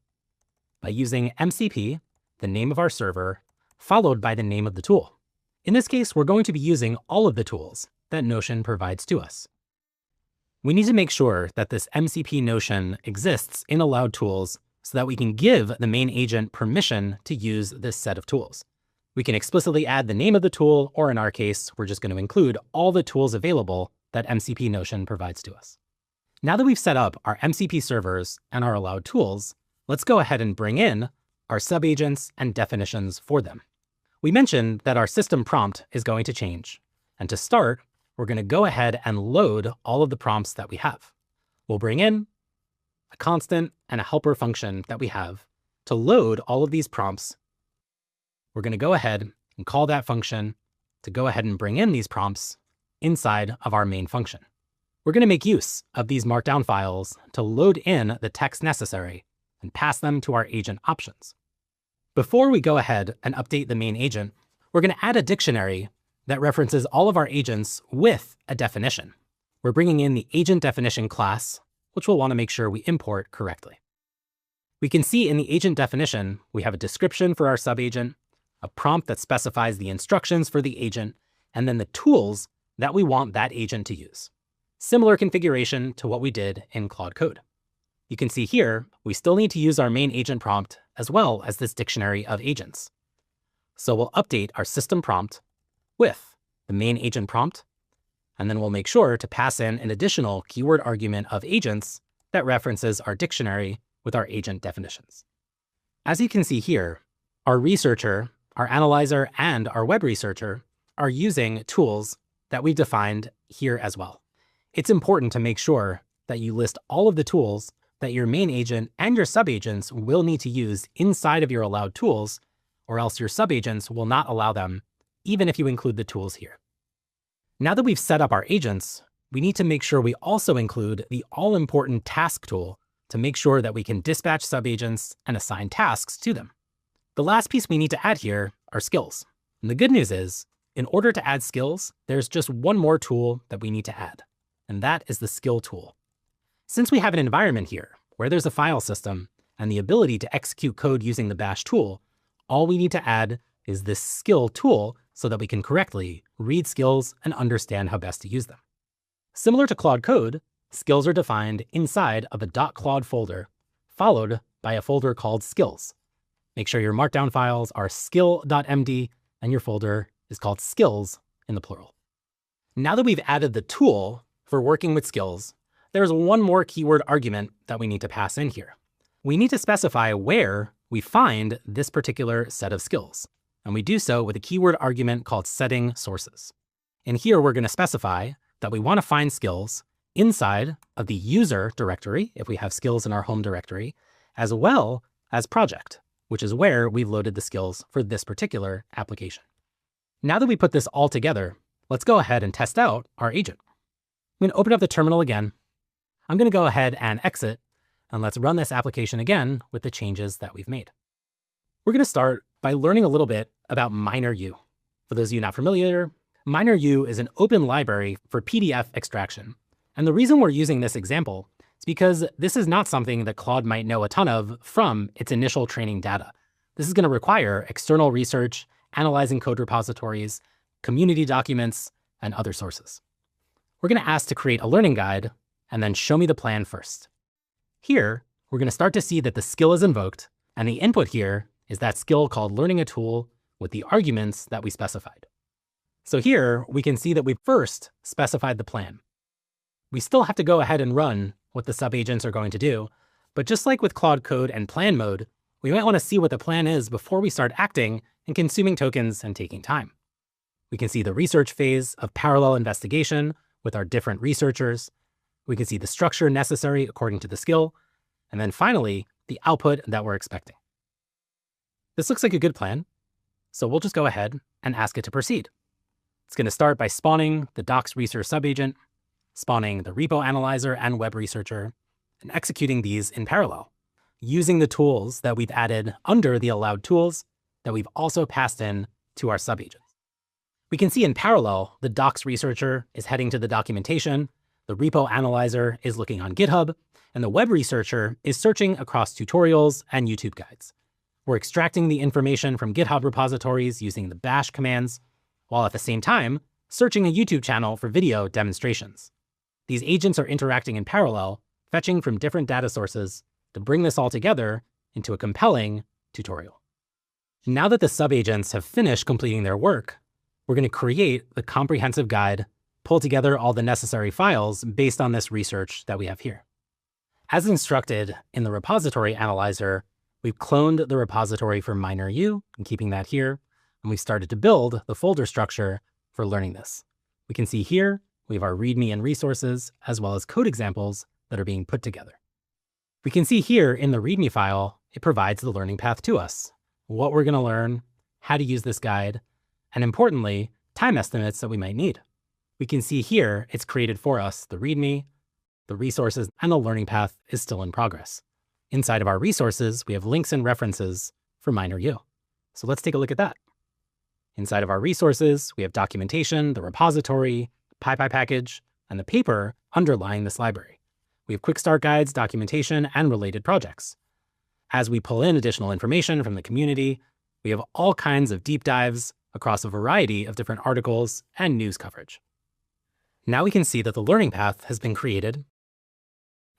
[SPEAKER 2] by using MCP, the name of our server, followed by the name of the tool. In this case, we're going to be using all of the tools that Notion provides to us. We need to make sure that this MCP Notion exists in allowed tools so that we can give the main agent permission to use this set of tools. We can explicitly add the name of the tool, or in our case, we're just going to include all the tools available that MCP Notion provides to us. Now that we've set up our MCP servers and our allowed tools, let's go ahead and bring in our subagents and definitions for them. We mentioned that our system prompt is going to change. And to start, we're going to go ahead and load all of the prompts that we have. We'll bring in a constant and a helper function that we have to load all of these prompts, we're going to go ahead and call that function to go ahead and bring in these prompts inside of our main function. We're going to make use of these markdown files to load in the text necessary and pass them to our agent options. Before we go ahead and update the main agent, we're going to add a dictionary that references all of our agents with a definition. We're bringing in the agent definition class, which we'll want to make sure we import correctly. We can see in the agent definition, we have a description for our subagent, a prompt that specifies the instructions for the agent, and then the tools that we want that agent to use. Similar configuration to what we did in Claude Code. You can see here, we still need to use our main agent prompt as well as this dictionary of agents. So we'll update our system prompt with the main agent prompt, and then we'll make sure to pass in an additional keyword argument of agents that references our dictionary with our agent definitions. As you can see here, our researcher, our analyzer, and our web researcher are using tools that we've defined here as well. It's important to make sure that you list all of the tools that your main agent and your subagents will need to use inside of your allowed tools, or else your subagents will not allow them, even if you include the tools here. Now that we've set up our agents, we need to make sure we also include the all-important task tool to make sure that we can dispatch subagents and assign tasks to them. The last piece we need to add here are skills. And the good news is, in order to add skills, there's just one more tool that we need to add, and that is the skill tool. Since we have an environment here where there's a file system and the ability to execute code using the bash tool, all we need to add is this skill tool so that we can correctly read skills and understand how best to use them. Similar to Claude Code, skills are defined inside of a .claude folder, followed by a folder called skills. Make sure your markdown files are skill.md and your folder is called skills in the plural. Now that we've added the tool for working with skills, there's one more keyword argument that we need to pass in here. We need to specify where we find this particular set of skills, and we do so with a keyword argument called setting sources. And here we're going to specify that we want to find skills inside of the user directory, if we have skills in our home directory, as well as project, which is where we've loaded the skills for this particular application. Now that we put this all together, let's go ahead and test out our agent. I'm going to open up the terminal again. I'm going to go ahead and exit, and let's run this application again with the changes that we've made. We're going to start by learning a little bit about MinerU. For those of you not familiar, MinerU is an open library for PDF extraction. And the reason we're using this example is because this is not something that Claude might know a ton of from its initial training data. This is going to require external research, analyzing code repositories, community documents, and other sources. We're going to ask to create a learning guide and then show me the plan first. Here, we're going to start to see that the skill is invoked, and the input here is that skill called learning a tool with the arguments that we specified. So here, we can see that we first specified the plan. We still have to go ahead and run what the subagents are going to do, but just like with Claude Code and plan mode, we might want to see what the plan is before we start acting and consuming tokens and taking time. We can see the research phase of parallel investigation with our different researchers. We can see the structure necessary according to the skill, and then finally, the output that we're expecting. This looks like a good plan, so we'll just go ahead and ask it to proceed. It's going to start by spawning the docs research subagent, spawning the repo analyzer and web researcher, and executing these in parallel, using the tools that we've added under the allowed tools that we've also passed in to our subagents. We can see in parallel, the docs researcher is heading to the documentation, the repo analyzer is looking on GitHub, and the web researcher is searching across tutorials and YouTube guides. We're extracting the information from GitHub repositories using the bash commands, while at the same time, searching a YouTube channel for video demonstrations. These agents are interacting in parallel, fetching from different data sources to bring this all together into a compelling tutorial. Now that the subagents have finished completing their work, we're going to create the comprehensive guide, pull together all the necessary files based on this research that we have here. As instructed in the repository analyzer, we've cloned the repository for MinerU and keeping that here, and we've started to build the folder structure for learning this. We can see here, we have our README and resources, as well as code examples that are being put together. We can see here in the README file, it provides the learning path to us, what we're going to learn, how to use this guide, and importantly, time estimates that we might need. We can see here it's created for us the README, the resources, and the learning path is still in progress. Inside of our resources, we have links and references for mine or you. So let's take a look at that. Inside of our resources, we have documentation, the repository, PyPy package, and the paper underlying this library. We have quick start guides, documentation, and related projects. As we pull in additional information from the community, we have all kinds of deep dives across a variety of different articles and news coverage. Now we can see that the learning path has been created,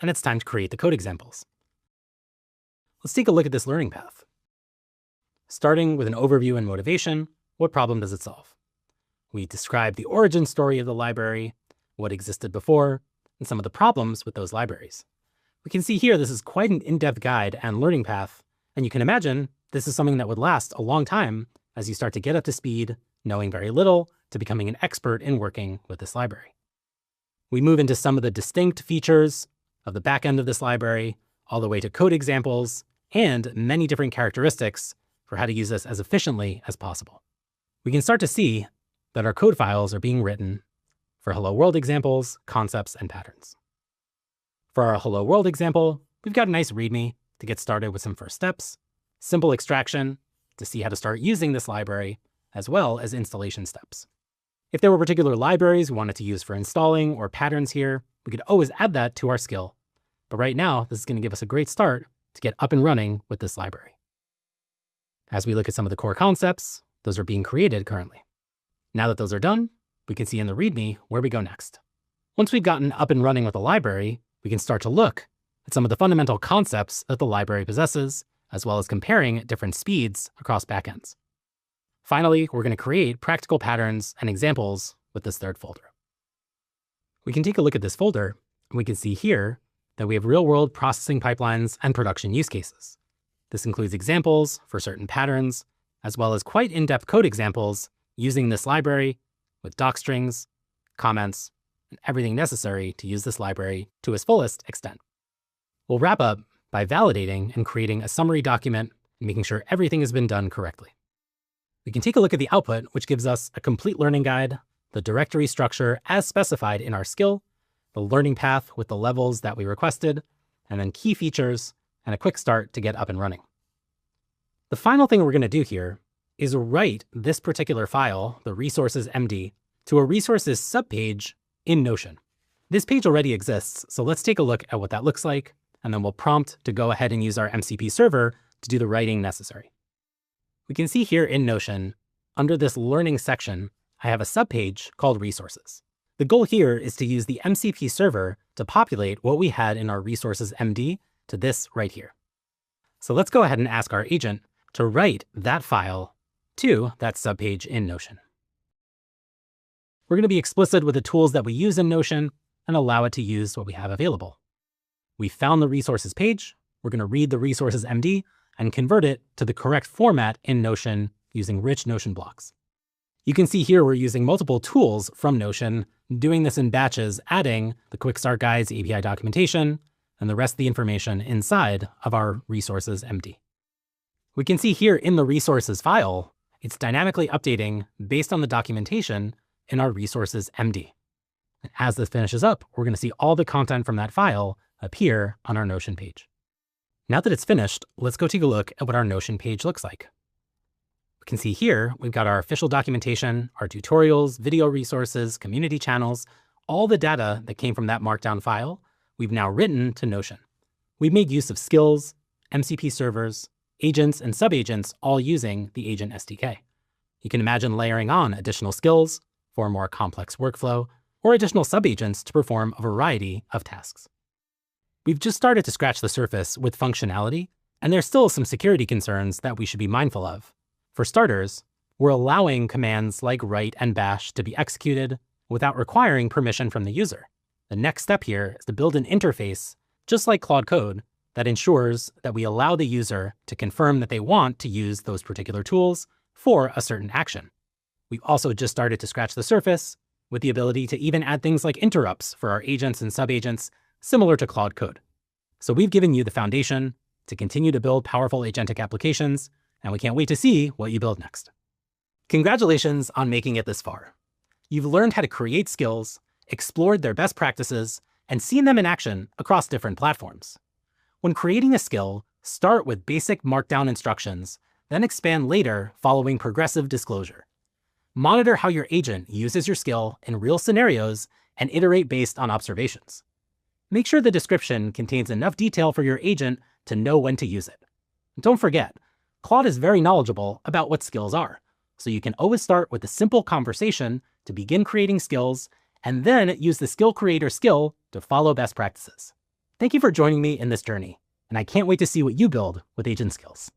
[SPEAKER 2] and it's time to create the code examples. Let's take a look at this learning path. Starting with an overview and motivation, what problem does it solve? We describe the origin story of the library, what existed before, and some of the problems with those libraries. We can see here this is quite an in-depth guide and learning path, and you can imagine this is something that would last a long time as you start to get up to speed, knowing very little, to becoming an expert in working with this library. We move into some of the distinct features of the back end of this library, all the way to code examples, and many different characteristics for how to use this as efficiently as possible. We can start to see that our code files are being written for Hello World examples, concepts, and patterns. For our Hello World example, we've got a nice README to get started with some first steps, simple extraction to see how to start using this library, as well as installation steps. If there were particular libraries we wanted to use for installing or patterns here, we could always add that to our skill. But right now, this is going to give us a great start to get up and running with this library. As we look at some of the core concepts, those are being created currently. Now that those are done, we can see in the README where we go next. Once we've gotten up and running with the library, we can start to look at some of the fundamental concepts that the library possesses, as well as comparing different speeds across backends. Finally, we're going to create practical patterns and examples with this third folder. We can take a look at this folder, and we can see here that we have real-world processing pipelines and production use cases. This includes examples for certain patterns, as well as quite in-depth code examples using this library with docstrings, comments, and everything necessary to use this library to its fullest extent. We'll wrap up by validating and creating a summary document and making sure everything has been done correctly. We can take a look at the output, which gives us a complete learning guide, the directory structure as specified in our skill, the learning path with the levels that we requested, and then key features and a quick start to get up and running. The final thing we're going to do here is write this particular file, the resources MD, to a resources subpage in Notion. This page already exists, so let's take a look at what that looks like, and then we'll prompt to go ahead and use our MCP server to do the writing necessary. We can see here in Notion, under this learning section, I have a subpage called resources. The goal here is to use the MCP server to populate what we had in our resources MD to this right here. So let's go ahead and ask our agent to write that file to that subpage in Notion. We're going to be explicit with the tools that we use in Notion and allow it to use what we have available. We found the resources page. We're going to read the resources MD and convert it to the correct format in Notion using rich Notion blocks. You can see here we're using multiple tools from Notion, doing this in batches, adding the quick start guides, API documentation, and the rest of the information inside of our resources MD. We can see here in the resources file, it's dynamically updating based on the documentation in our resources MD. And as this finishes up, we're going to see all the content from that file appear on our Notion page. Now that it's finished, let's go take a look at what our Notion page looks like. We can see here, we've got our official documentation, our tutorials, video resources, community channels, all the data that came from that markdown file, we've now written to Notion. We've made use of skills, MCP servers, agents, and subagents, all using the Agent SDK. You can imagine layering on additional skills for a more complex workflow, or additional subagents to perform a variety of tasks. We've just started to scratch the surface with functionality, and there's still some security concerns that we should be mindful of. For starters, we're allowing commands like write and bash to be executed without requiring permission from the user. The next step here is to build an interface, just like Claude Code, that ensures that we allow the user to confirm that they want to use those particular tools for a certain action. We've also just started to scratch the surface with the ability to even add things like interrupts for our agents and subagents, similar to Claude Code. So we've given you the foundation, to continue to build powerful agentic applications, and we can't wait to see what you build next. Congratulations on making it this far. You've learned how to create skills, explored their best practices, and seen them in action across different platforms. When creating a skill, start with basic markdown instructions, then expand later following progressive disclosure. Monitor how your agent uses your skill in real scenarios and iterate based on observations. Make sure the description contains enough detail for your agent to know when to use it. Don't forget, Claude is very knowledgeable about what skills are, so you can always start with a simple conversation to begin creating skills, and then use the skill creator skill to follow best practices. Thank you for joining me in this journey, and I can't wait to see what you build with Agent Skills.